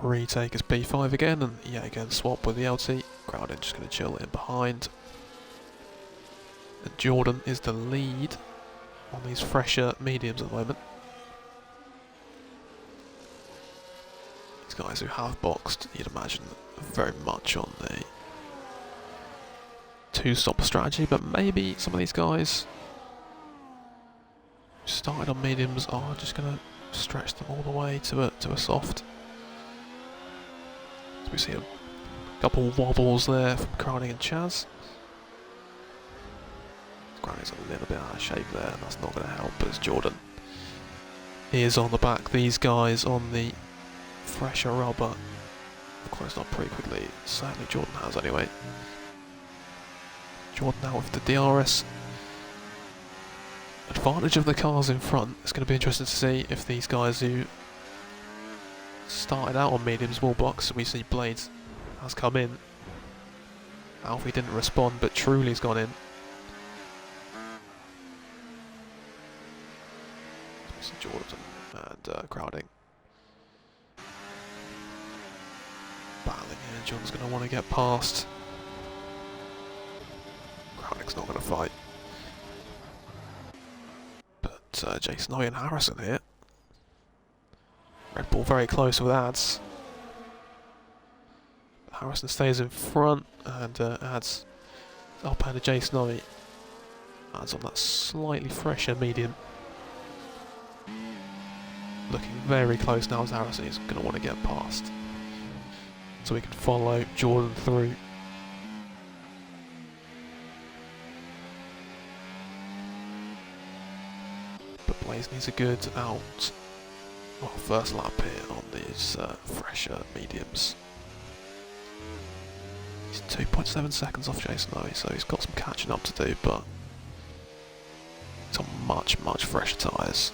Speaker 1: retake his P5 again, and yet again swap with the LT. Crowdin just gonna chill in behind. And Jordan is the lead on these fresher mediums at the moment. These guys who have boxed, you'd imagine, very much on the two-stop strategy, but maybe some of these guys who started on mediums are just going to stretch them all the way to a soft. So we see a couple wobbles there from Crowning and Chaz. Crowning's a little bit out of shape there, and that's not going to help as Jordan is on the back. These guys on the fresher rubber have closed up pretty quickly. Certainly Jordan has anyway. Jordan now with the DRS advantage of the cars in front. It's going to be interesting to see if these guys who started out on mediums will box. We see Blades has come in. Alfie didn't respond, but Truly's gone in. We see Jordan and Crowding battling here. Jordan's going to want to get past. Crowding's not going to fight. But Jason Hoy and Harrison here. Red Bull very close with Ads. Harrison stays in front and Ads up ahead of Jason Hoy. Ads on that slightly fresher medium. Looking very close now as Harrison is going to want to get past. So we can follow Jordan through. But Blaze needs a good out. Well, first lap here on these fresher mediums. He's 2.7 seconds off Jason Hoy, so he's got some catching up to do, but he's on much, much fresher tyres.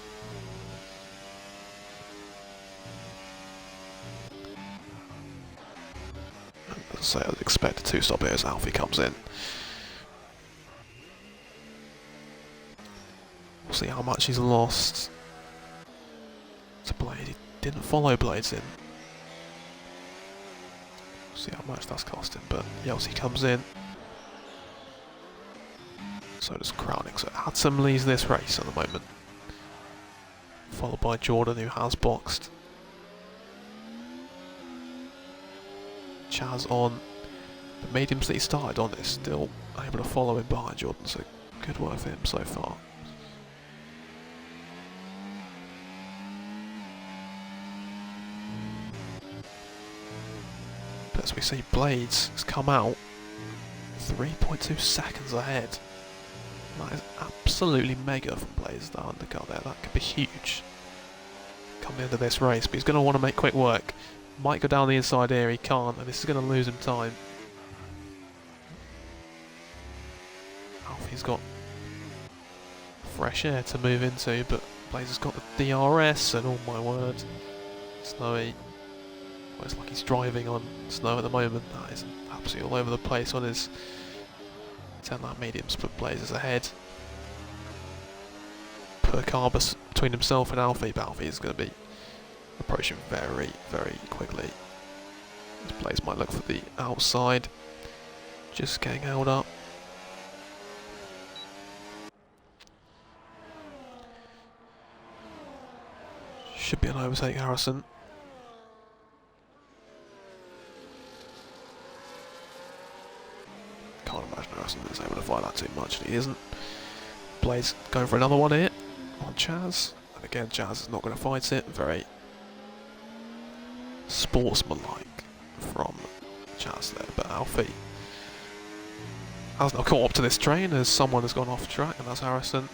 Speaker 1: As I say, I would expect a two-stop here as Alfie comes in. We'll see how much he's lost. To Blade, he didn't follow Blades in. We'll see how much that's cost him, but Yelsey comes in. So does Crowning. So Adsum leads this race at the moment. Followed by Jordan, who has boxed. Chaz on the mediums that he started on is still able to follow him behind Jordan, so good work for him so far. But as we see, Blades has come out 3.2 seconds ahead. That is absolutely mega from Blades, that undercut there. That could be huge coming into this race, but he's going to want to make quick work. Might go down the inside here, he can't, and this is going to lose him time. Alfie's got fresh air to move into, but Blaze has got the DRS, and oh my word, Snowy. Well, it's like he's driving on snow at the moment. That is absolutely all over the place on his 10-lap mediums, but Blaze is ahead. Per car between himself and Alfie, but Alfie is going to be approaching very, very quickly. This Blaze might look for the outside, just getting held up. Should be an overtake Harrison. Can't imagine Harrison is able to fight that too much, and he isn't. Blaze going for another one here on Chaz, and again Chaz is not going to fight it. Very sportsmanlike from Chaz there, but Alfie has not caught up to this train as someone has gone off track, and that's Harrison.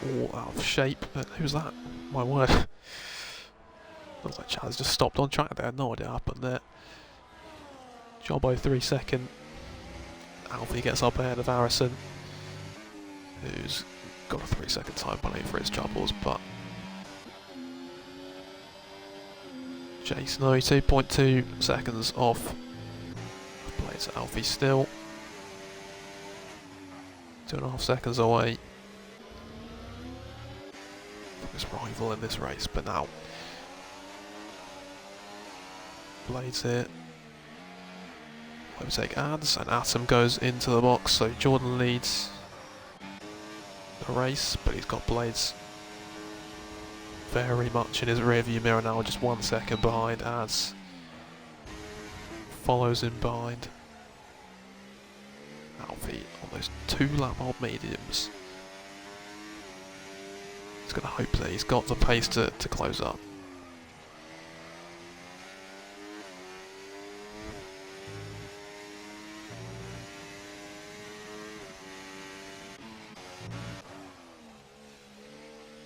Speaker 1: All out of shape. Who's that? My word. Looks like Chaz just stopped on track there. No idea what happened there. Jobbo 3 second. Alfie gets up ahead of Harrison, who's got a 3 second time penalty for his troubles, but Jason Hoy 2.2 seconds off. Plays Alfie still 2.5 seconds away from his rival in this race, but now Blades here overtake ads, and Atom goes into the box, so Jordan leads the race, but he's got Blades very much in his rearview mirror now, just 1 second behind. Ads follows him behind. Alfie on those 2 lap old mediums. He's going to hope that he's got the pace to close up.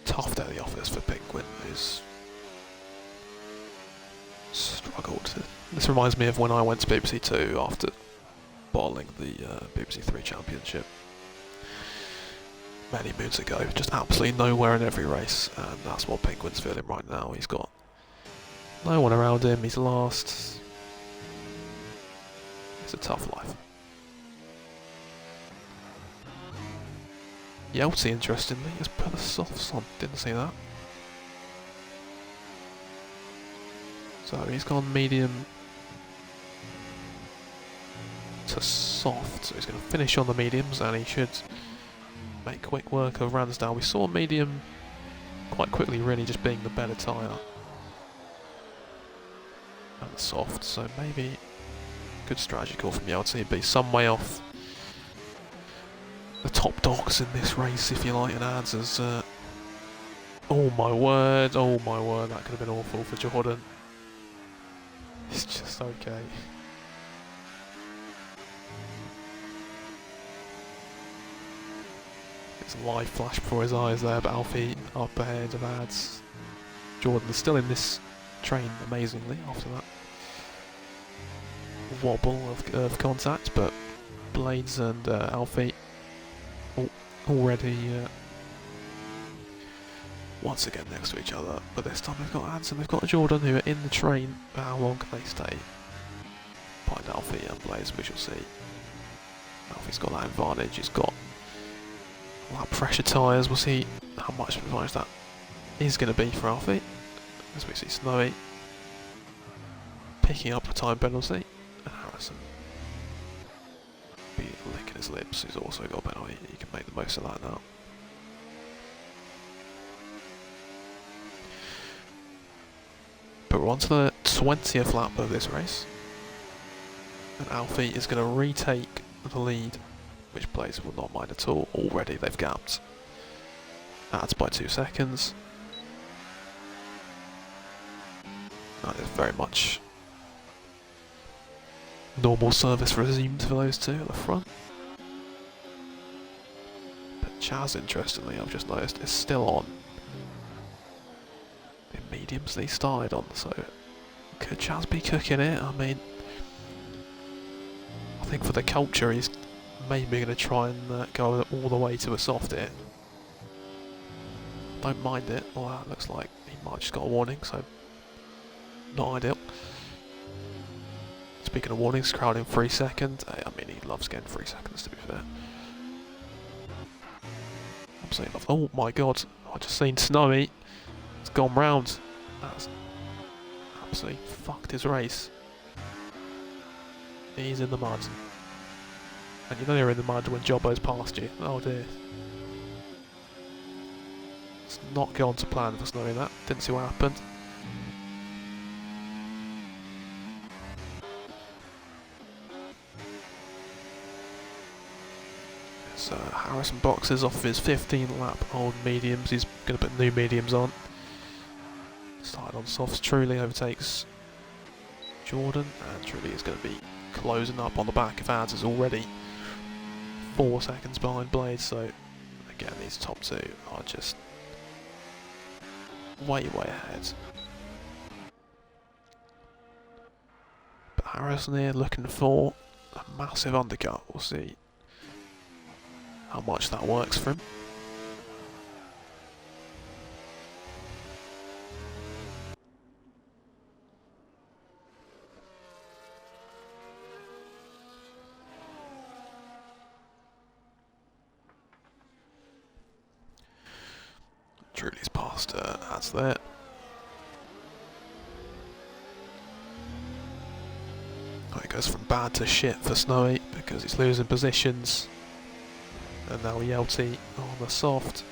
Speaker 1: Tough day at the office for Penguin, who's struggled. This reminds me of when I went to BBC2 after bottling the BBC3 Championship many moons ago. Just absolutely nowhere in every race, and that's what Penguin's feeling right now. He's got no one around him, he's last. It's a tough life. Yelty, interestingly, has put the softs on. Didn't see that. So he's gone medium to soft. So he's going to finish on the mediums, and he should make quick work of Ransdale. We saw medium quite quickly, really just being the better tyre. And the soft, so maybe good strategy call from Yelty. Be some way off the top dogs in this race, if you like, and Ads as oh my word, that could have been awful for Jordan. It's just okay. It's a live flash before his eyes there, but Alfie up ahead of Ads. Jordan is still in this train, amazingly, after that wobble of contact, but Blades and Alfie already once again next to each other, but this time they've got Ads and they've got Jordan, who are in the train. But how long can they stay behind Alfie and Blades? We shall see. Alfie's got that advantage, he's got a lot of pressure tyres. We'll see how much advantage that is going to be for Alfie, as we see Snowy picking up a time penalty, and Harrison be licking his lips, who's also got a penalty. He can make the most of that now. But we're on to the 20th lap of this race, and Alfie is going to retake the lead, which Blaze will not mind at all. Already they've gapped Ads by 2 seconds. That is very much normal service resumed for those two at the front. But Chaz, interestingly, I've just noticed, is still on the mediums that he started on, so could Chaz be cooking it? I mean, I think for the culture he's maybe going to try and go all the way to a soft hit. Don't mind it. Well, that looks like he might have just got a warning, so not ideal. Speaking of warnings, crowd in 3 seconds. I mean, he loves getting 3 seconds, to be fair. Absolutely love. Oh my god, I just seen Snowy. It's gone round. That's absolutely fucked his race. He's in the mud. And you know you're in the mud when Jobbo's past you. Oh dear. It's not gone to plan for Snowy, that. Didn't see what happened. So Harrison boxes off of his 15 lap old mediums. He's going to put new mediums on. Started on softs. Truly overtakes Jordan, and Truly is going to be closing up on the back of Ads. Is already 4 seconds behind Blade. So again, these top two are just way ahead. But Harrison here looking for a massive undercut. We'll see how much that works for him. Truly's past Ads there. It goes from bad to shit for Snowy because he's losing positions. And now Yelty on the soft.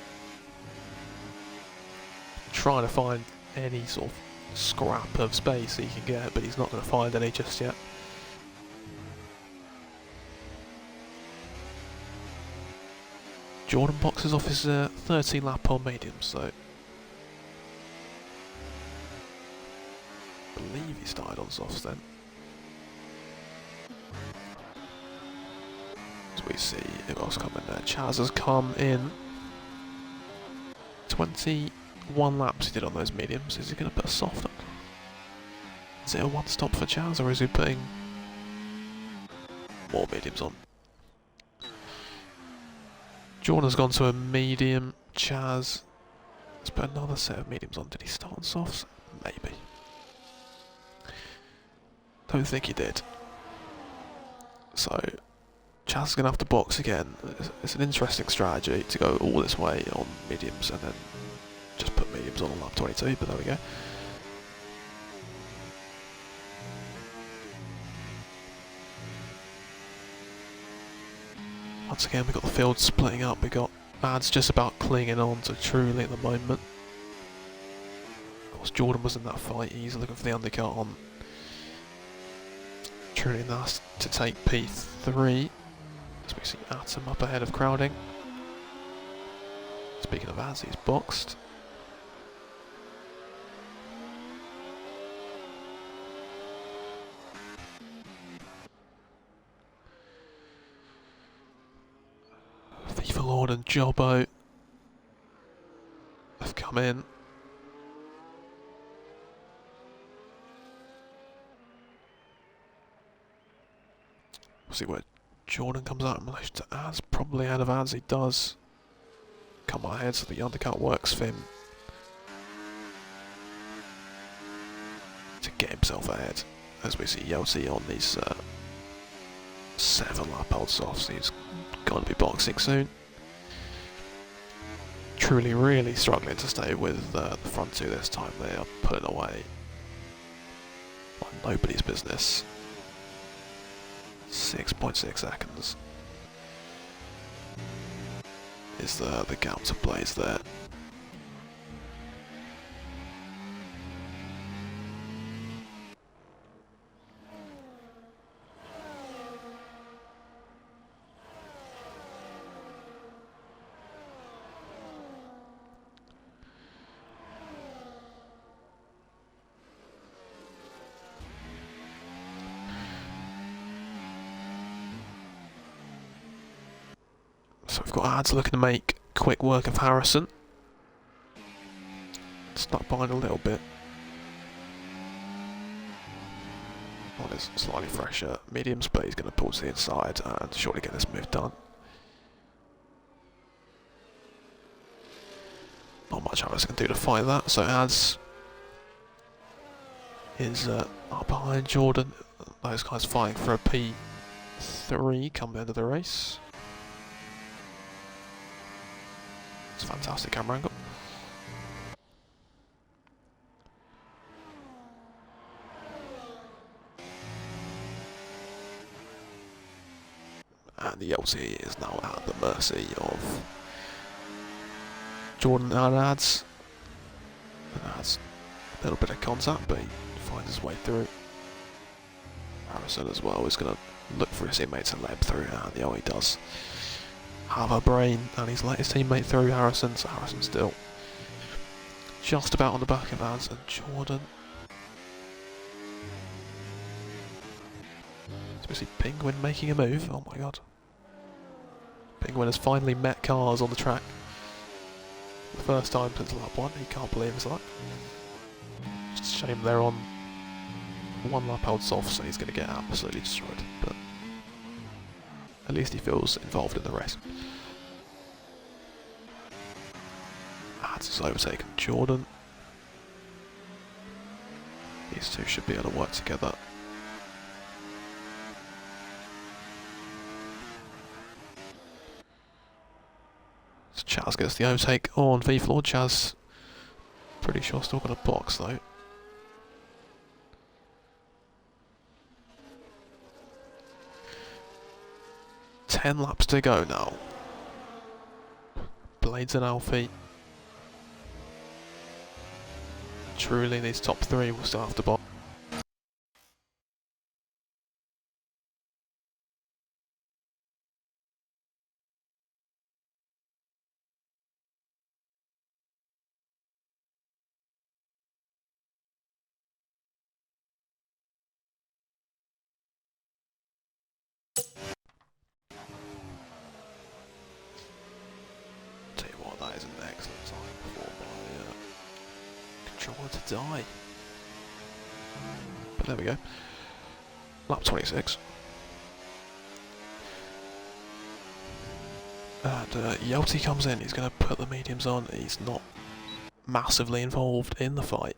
Speaker 1: Trying to find any sort of scrap of space he can get, but he's not going to find any just yet. Jordan boxes off his 30 lap on medium, so I believe he started on softs then. As we see who else come in there. Chaz has come in. 21 laps he did on those mediums. Is he going to put a soft on? Is it a one stop for Chaz, or is he putting more mediums on? Jordan's gone to a medium. Chaz has put another set of mediums on. Did he start on softs? Maybe. Don't think he did. So Chaz is going to have to box again. It's an interesting strategy to go all this way on mediums and then just put mediums on lap 22, but there we go. Once again, we've got the field splitting up. We've got Ads just about clinging on to Truly at the moment. Of course, Jordan was in that fight. He's looking for the undercut on Truly, and that's to take P3. As we see Atom up ahead of Crowding. Speaking of Ads, he's boxed. FIFA Lord and Jobbo have come in. We'll see where Jordan comes out in relation to Ads. Probably out of Ads. He does come ahead, so the undercut works for him to get himself ahead. As we see Yelty on these 7 lap old softs. He's got to be boxing soon. Truly really struggling to stay with the front two this time. They are putting away like nobody's business. 6.6 seconds is the gap to Blaze there. So we've got Ads looking to make quick work of Harrison. Stuck behind a little bit. On his slightly fresher mediums, but he's going to pull to the inside and surely get this move done. Not much Harrison can do to fight that, so Ads is up behind Jordan. Those guys fighting for a P3 come the end of the race. It's a fantastic camera angle. And the LT is now at the mercy of Jordan and Ads. And Ads a little bit of contact, but he finds his way through. Harrison as well is going to look for his teammates and let him through, and he does have a brain, and he's let his teammate through Harrison, so Harrison still just about on the back of Ads and Jordan. So we see Penguin making a move. Oh my god. Penguin has finally met cars on the track. The first time since lap 1, he can't believe his luck. Just a shame they're on 1 lap old soft, so he's going to get absolutely destroyed. But at least he feels involved in the race. Ads has overtaken Jordan. These two should be able to work together. So Chaz gets the overtake on V floor. Chaz, pretty sure, still got a box though. 10 laps to go now. Blades and Alfie. Truly, these top three will still have to box. Tell you what, that is an excellent time before my controller to die. But there we go. Lap 26. And Yelty comes in, he's going to put the mediums on. He's not massively involved in the fight.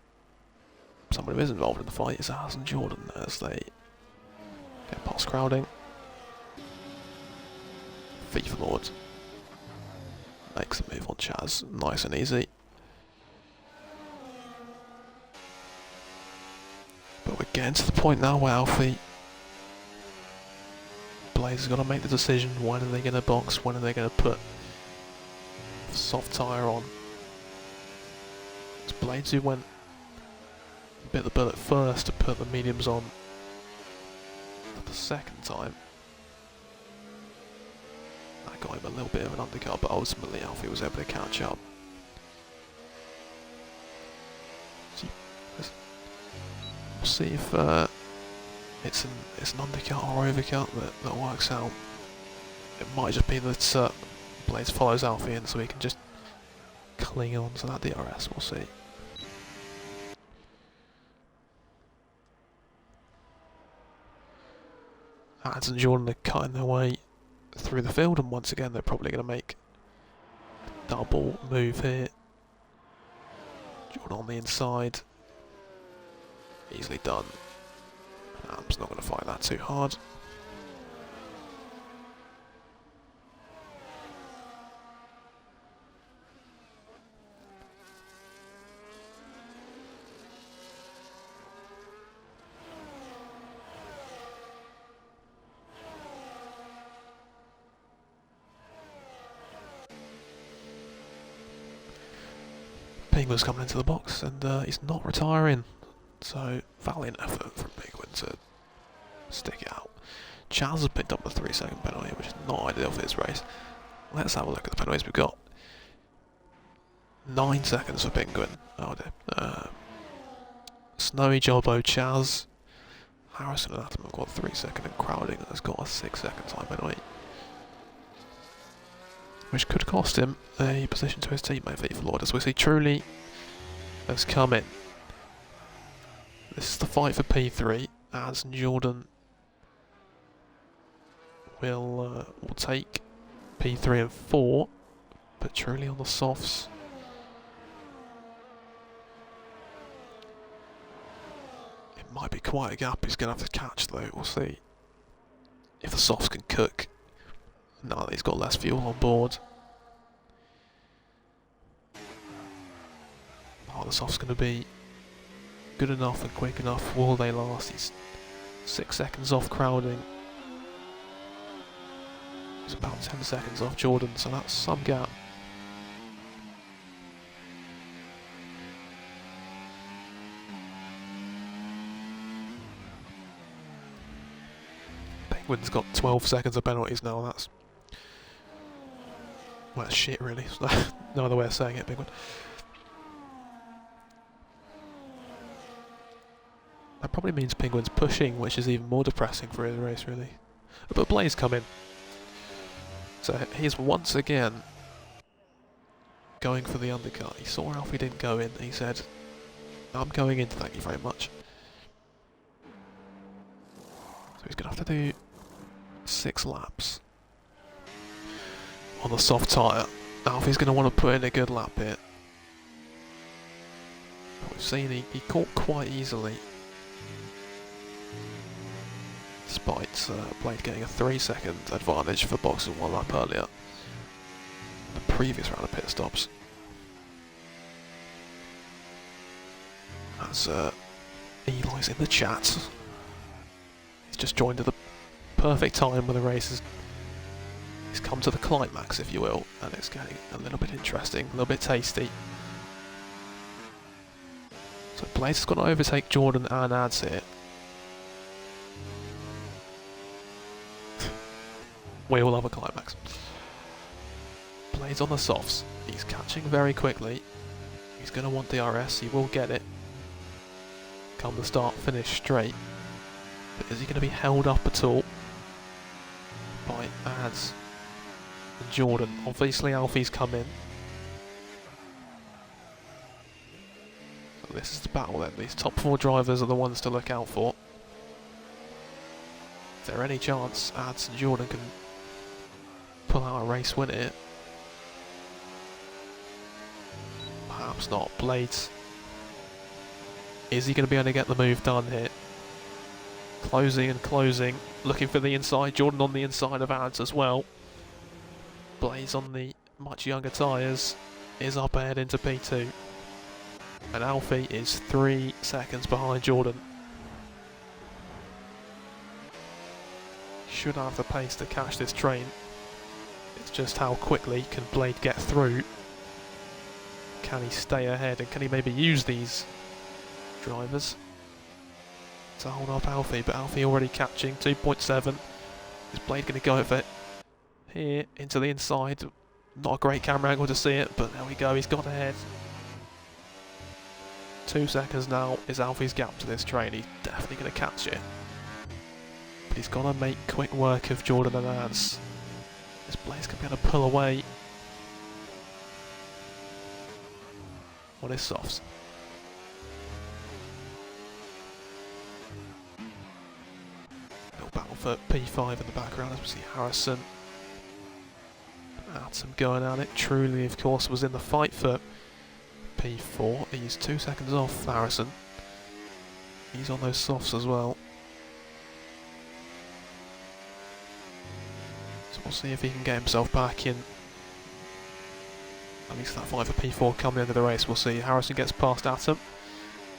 Speaker 1: Someone who is involved in the fight is Ars and Jordan as they get past crowding. FIFA Lord makes the move on Chaz, nice and easy. But we're getting to the point now where Alfie Blaze has got to make the decision. When are they going to box? When are they going to put soft tyre on? It's Blades who went bit the bullet first to put the mediums on for the second time. That got him a little bit of an undercut, but ultimately Alfie was able to catch up. We'll see if it's an undercut or overcut that works out. It might just be that Blades follows Alfie in so he can just cling on to that DRS, we'll see. Ars and Jordan are cutting their way through the field, and once again they're probably going to make a double move here. Jordan on the inside. Easily done. Am's not going to fight that too hard. Penguin's coming into the box and he's not retiring. So, valiant effort from Penguin to stick it out. Chaz has picked up the 3-second penalty, which is not ideal for this race. Let's have a look at the penalties we've got. 9 seconds for Penguin. Oh dear. Snowy Jobbo, Chaz. Harrison and Atom have got 3-second, and Crowding has got a 6-second time penalty, which could cost him a position to his teammate FIFA Lord, as we see Truly has come in. This is the fight for P3, as Jordan will take P3 and 4, but Truly on the softs. It might be quite a gap he's going to have to catch though, we'll see if the softs can cook. Now that he's got less fuel on board. Oh, the soft's going to be good enough and quick enough. Will they last? He's 6 seconds off Crowding. He's about 10 seconds off Jordan, so that's some gap. Penguin's got 12 seconds of penalties now. That's, well, that's shit really. No other way of saying it, Penguin. That probably means Penguin's pushing, which is even more depressing for his race, really. But Blaze come in. So he's once again going for the undercut. He saw Alfie didn't go in. He said, I'm going in, thank you very much. So he's going to have to do 6 laps on the soft tyre. Alfie's going to want to put in a good lap here. But we've seen he caught quite easily, despite Blade getting a 3-second advantage for boxing 1 lap earlier, the previous round of pit stops. As Eli's in the chat, he's just joined at the perfect time when the race is He's come to the climax, if you will, and it's getting a little bit interesting, a little bit tasty. So Blades has got to overtake Jordan and Ads here. We all love a climax. Blades on the softs. He's catching very quickly. He's going to want DRS. He will get it. Come the start, finish straight. But is he going to be held up at all by Ads and Jordan? Obviously Alfie's come in. So this is the battle then. These top 4 drivers are the ones to look out for. Is there any chance Ads and Jordan can pull out a race win here? Perhaps not. Blades. Is he going to be able to get the move done here? Closing and closing. Looking for the inside. Jordan on the inside of Ads as well. Blades on the much younger tyres is up ahead into P2. And Alfie is 3 seconds behind Jordan. Should have the pace to catch this train. It's just how quickly can Blade get through. Can he stay ahead, and can he maybe use these drivers to hold up Alfie? But Alfie already catching 2.7. Is Blade going to go for it here into the inside? Not a great camera angle to see it, but there we go, he's got ahead. 2 seconds now is Alfie's gap to this train. He's definitely going to catch it. But he's got to make quick work of Jordan and Ads. This Blade's going to be able to pull away on his softs. Little battle for P5 in the background as we see Harrison. Adam going at it. Truly, of course, was in the fight for P4. He's 2 seconds off Harrison. He's on those softs as well. So we'll see if he can get himself back in. At least that fight for P4 coming into the race. We'll see. Harrison gets past Atom.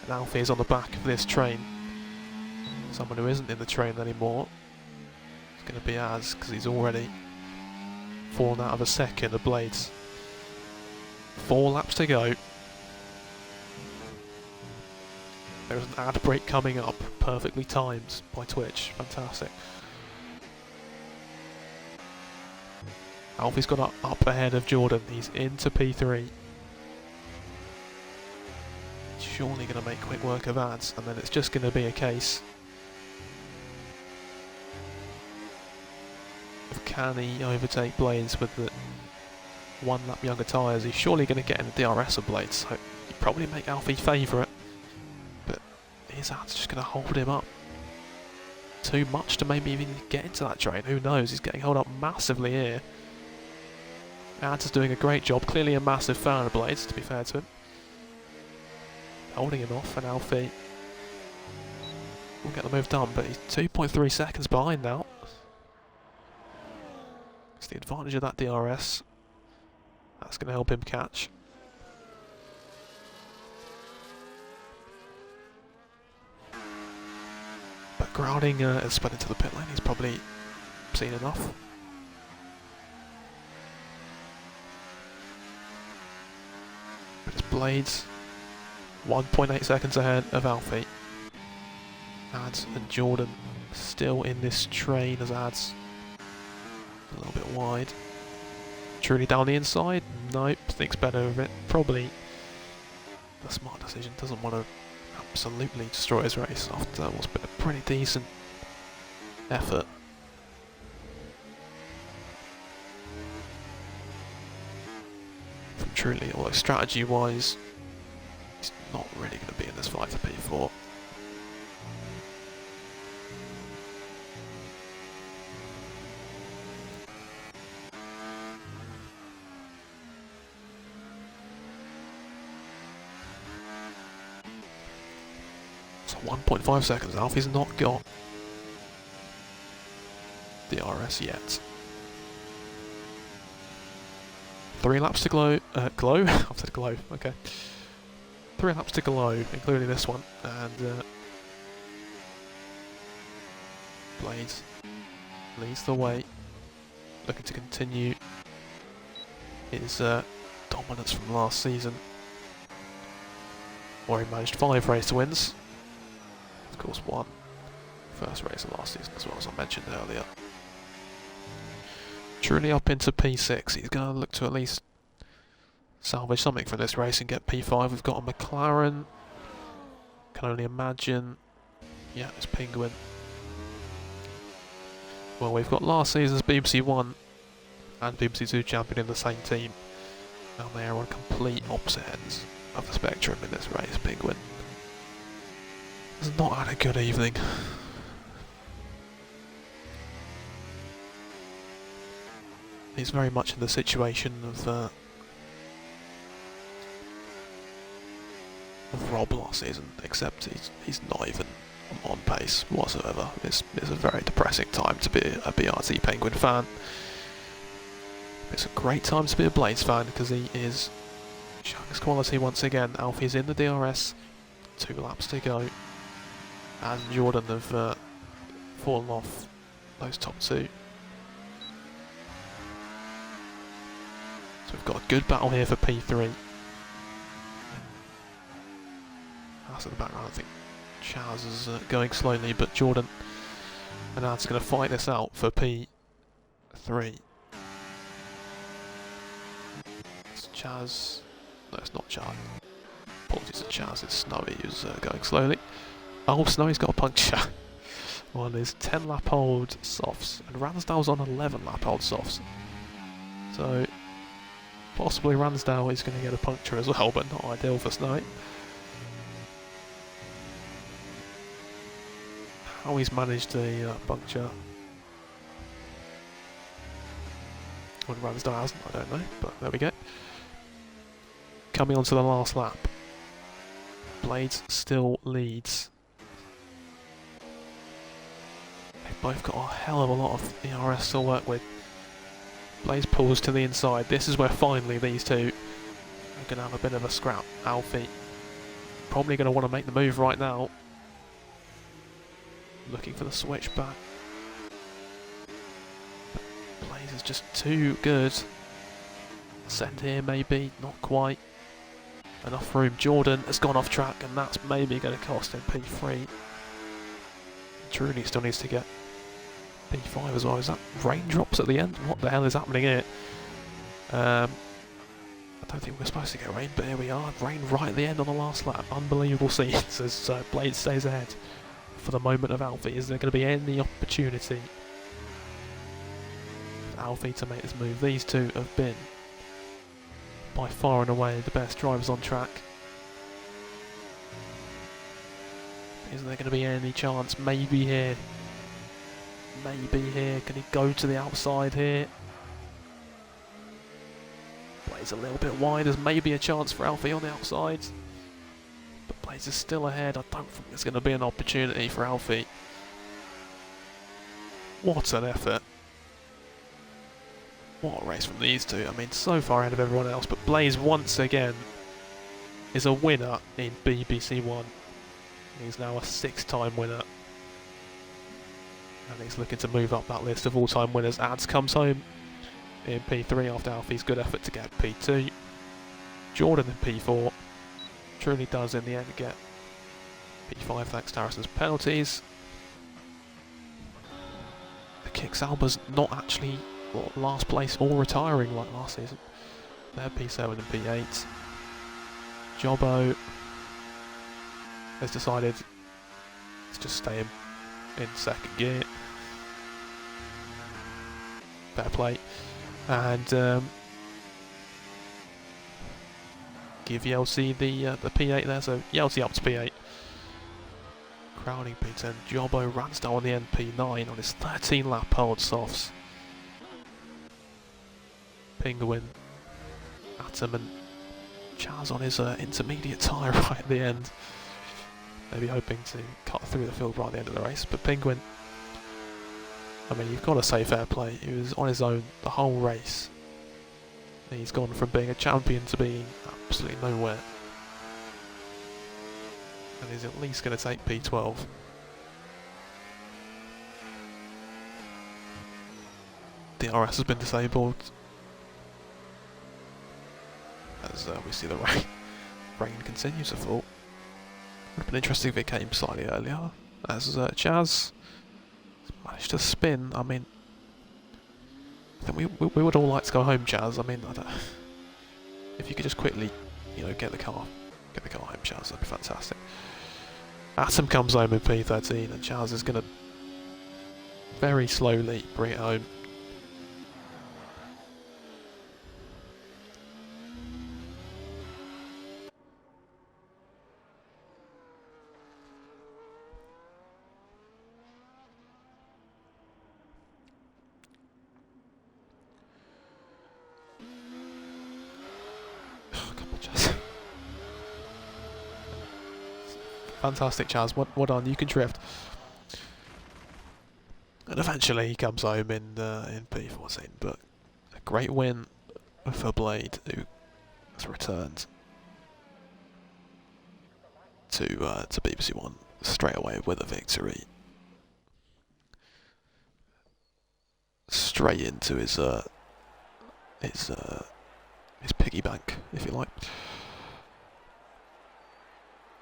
Speaker 1: And Alfie is on the back of this train. Someone who isn't in the train anymore. It's going to be Az, because he's already fallen out of a second of Blades. 4 laps to go. There's an ad break coming up, perfectly timed by Twitch. Fantastic. Alfie's got up ahead of Jordan. He's into P3. Surely going to make quick work of Ads, and then it's just going to be a case of can he overtake Blades with the 1 lap younger tyres. He's surely going to get in the DRS of Blades, so he'd probably make Alfie favourite. But his Ads just going to hold him up too much to maybe even get into that train. Who knows? He's getting held up massively here. Ads is doing a great job. Clearly a massive fan of Blades, to be fair to him. Holding him off, and Alfie will get the move done, but he's 2.3 seconds behind now. It's the advantage of that DRS. That's going to help him catch. But Grounding has sped into the pit lane. He's probably seen enough. But it's Blades 1.8 seconds ahead of Alfie. Ads and Jordan still in this train as Ads a little bit wide. Truly down the inside? Nope, thinks better of it. Probably the smart decision. Doesn't want to absolutely destroy his race after what's been a pretty decent effort. From Truly, although strategy wise he's not really going to be in this fight for P4. So 1.5 seconds. Alfie's not got the RS yet. 3 laps to glow. Glow? I've said glow. Okay. 3 laps to glow, including this one, and Blades leads the way. looking to continue his dominance from last season, where he managed 5 race wins. Of course, won first race of last season as well, as I mentioned earlier. Truly up into P6. He's going to look to at least salvage something from this race and get P5. We've got a McLaren. Can only imagine. Yeah, it's Penguin. Well, we've got last season's BBC1 and BBC2 champion in the same team. And they are on complete opposite ends of the spectrum in this race. Penguin has not had a good evening. He's very much in the situation of Rob last season, except he's not even on pace whatsoever. It's a very depressing time to be a BRT Penguin fan. It's a great time to be a Blades fan because he is showing his quality once again. Alfie's in the DRS, 2 laps to go, and Jordan have fallen off those top 2. So we've got a good battle here for P3. That's in the background. I think Chaz is going slowly, but Jordan and Ad's going to fight this out for P3. It's Chaz. No, it's not Chaz. Apologies to Chaz, it's Snowy who's going slowly. Oh, Snowy's got a puncture on his 10 lap old softs, and Ransdale's on 11 lap old softs. So possibly Ransdale is going to get a puncture as well, but not ideal for Snowy. How he's managed the puncture when Ransdale hasn't, I don't know, but there we go. Coming on to the last lap. Blades still leads. They've both got a hell of a lot of ERS to work with. Blades pulls to the inside. This is where finally these two are going to have a bit of a scrap. Alfie probably going to want to make the move right now. Looking for the switch back. Blaze is just too good. Send here maybe, not quite. Enough room. Jordan has gone off track and that's maybe going to cost him P3. Truly still needs to get P5 as well. Is that raindrops at the end? What the hell is happening here? I don't think we're supposed to get rain, but here we are. Rain right at the end on the last lap. Unbelievable scenes as Blade stays ahead. For the moment of Alfie, is there going to be any opportunity for Alfie to make this move? These two have been by far and away the best drivers on track. Is there going to be any chance? Maybe here. Maybe here. Can he go to the outside here? Plays a little bit wide. There's maybe a chance for Alfie on the outside. But Blaze is still ahead. I don't think there's going to be an opportunity for Alfie. What an effort. What a race from these two. I mean, so far ahead of everyone else. But Blaze once again is a winner in BBC1. He's now a 6-time winner. And he's looking to move up that list of all-time winners. Ads comes home in P3 after Alfie's good effort to get P2. Jordan in P4. Truly does in the end get P5 thanks to Harrison's penalties. The Kicks Alba's not actually last place or retiring like last season. They're P7 and P8. Jobbo has decided to just stay in second gear. Fair play. And give Yeltsin the P8 there, so Yeltsin up to P8. Crowning P10, Jobbo Ransdale on the end P9 on his 13 lap hold softs. Penguin, Atom and Chaz on his intermediate tyre right at the end. Maybe hoping to cut through the field right at the end of the race, but Penguin, I mean, you've got to say fair play. He was on his own the whole race. He's gone from being a champion to being absolutely nowhere. And he's at least going to take P12. DRS has been disabled. As we see the rain continues to fall. Would have been interesting if it came slightly earlier. As Chaz managed to spin. I mean, I think we would all like to go home, Chaz. I mean, I don't, if you could just quickly, you know, get the car home, Chaz, that'd be fantastic. Atom comes home in P13, and Chaz is going to very slowly bring it home. Fantastic, Chaz. Well done. You can drift. And eventually he comes home in P14. But a great win for Blade, who has returned to BBC1 straight away with a victory. Straight into his piggy bank, if you like.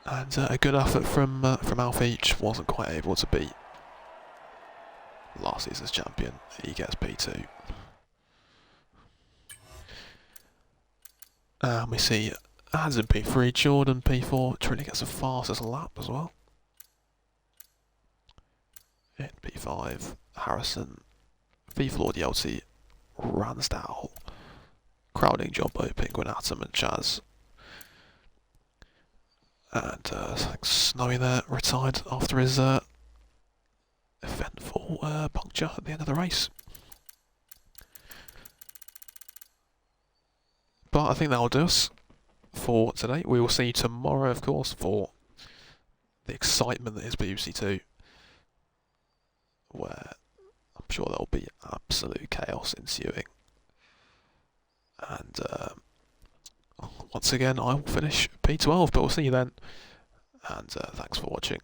Speaker 1: And a good effort from Alf Each. Wasn't quite able to beat last season's champion. He gets P2. And we see Ads in P3, Jordan P4. Trinity gets the fastest lap as well. In P5, Harrison, V-Floor DLT, Ransdale, Crowding Jumbo, Penguin Atom and Chaz. And Snowy there retired after his eventful puncture at the end of the race. But I think that'll do us for today. We will see you tomorrow, of course, for the excitement that is BBC2, where I'm sure there'll be absolute chaos ensuing. And once again, I will finish P12, but we'll see you then. And thanks for watching.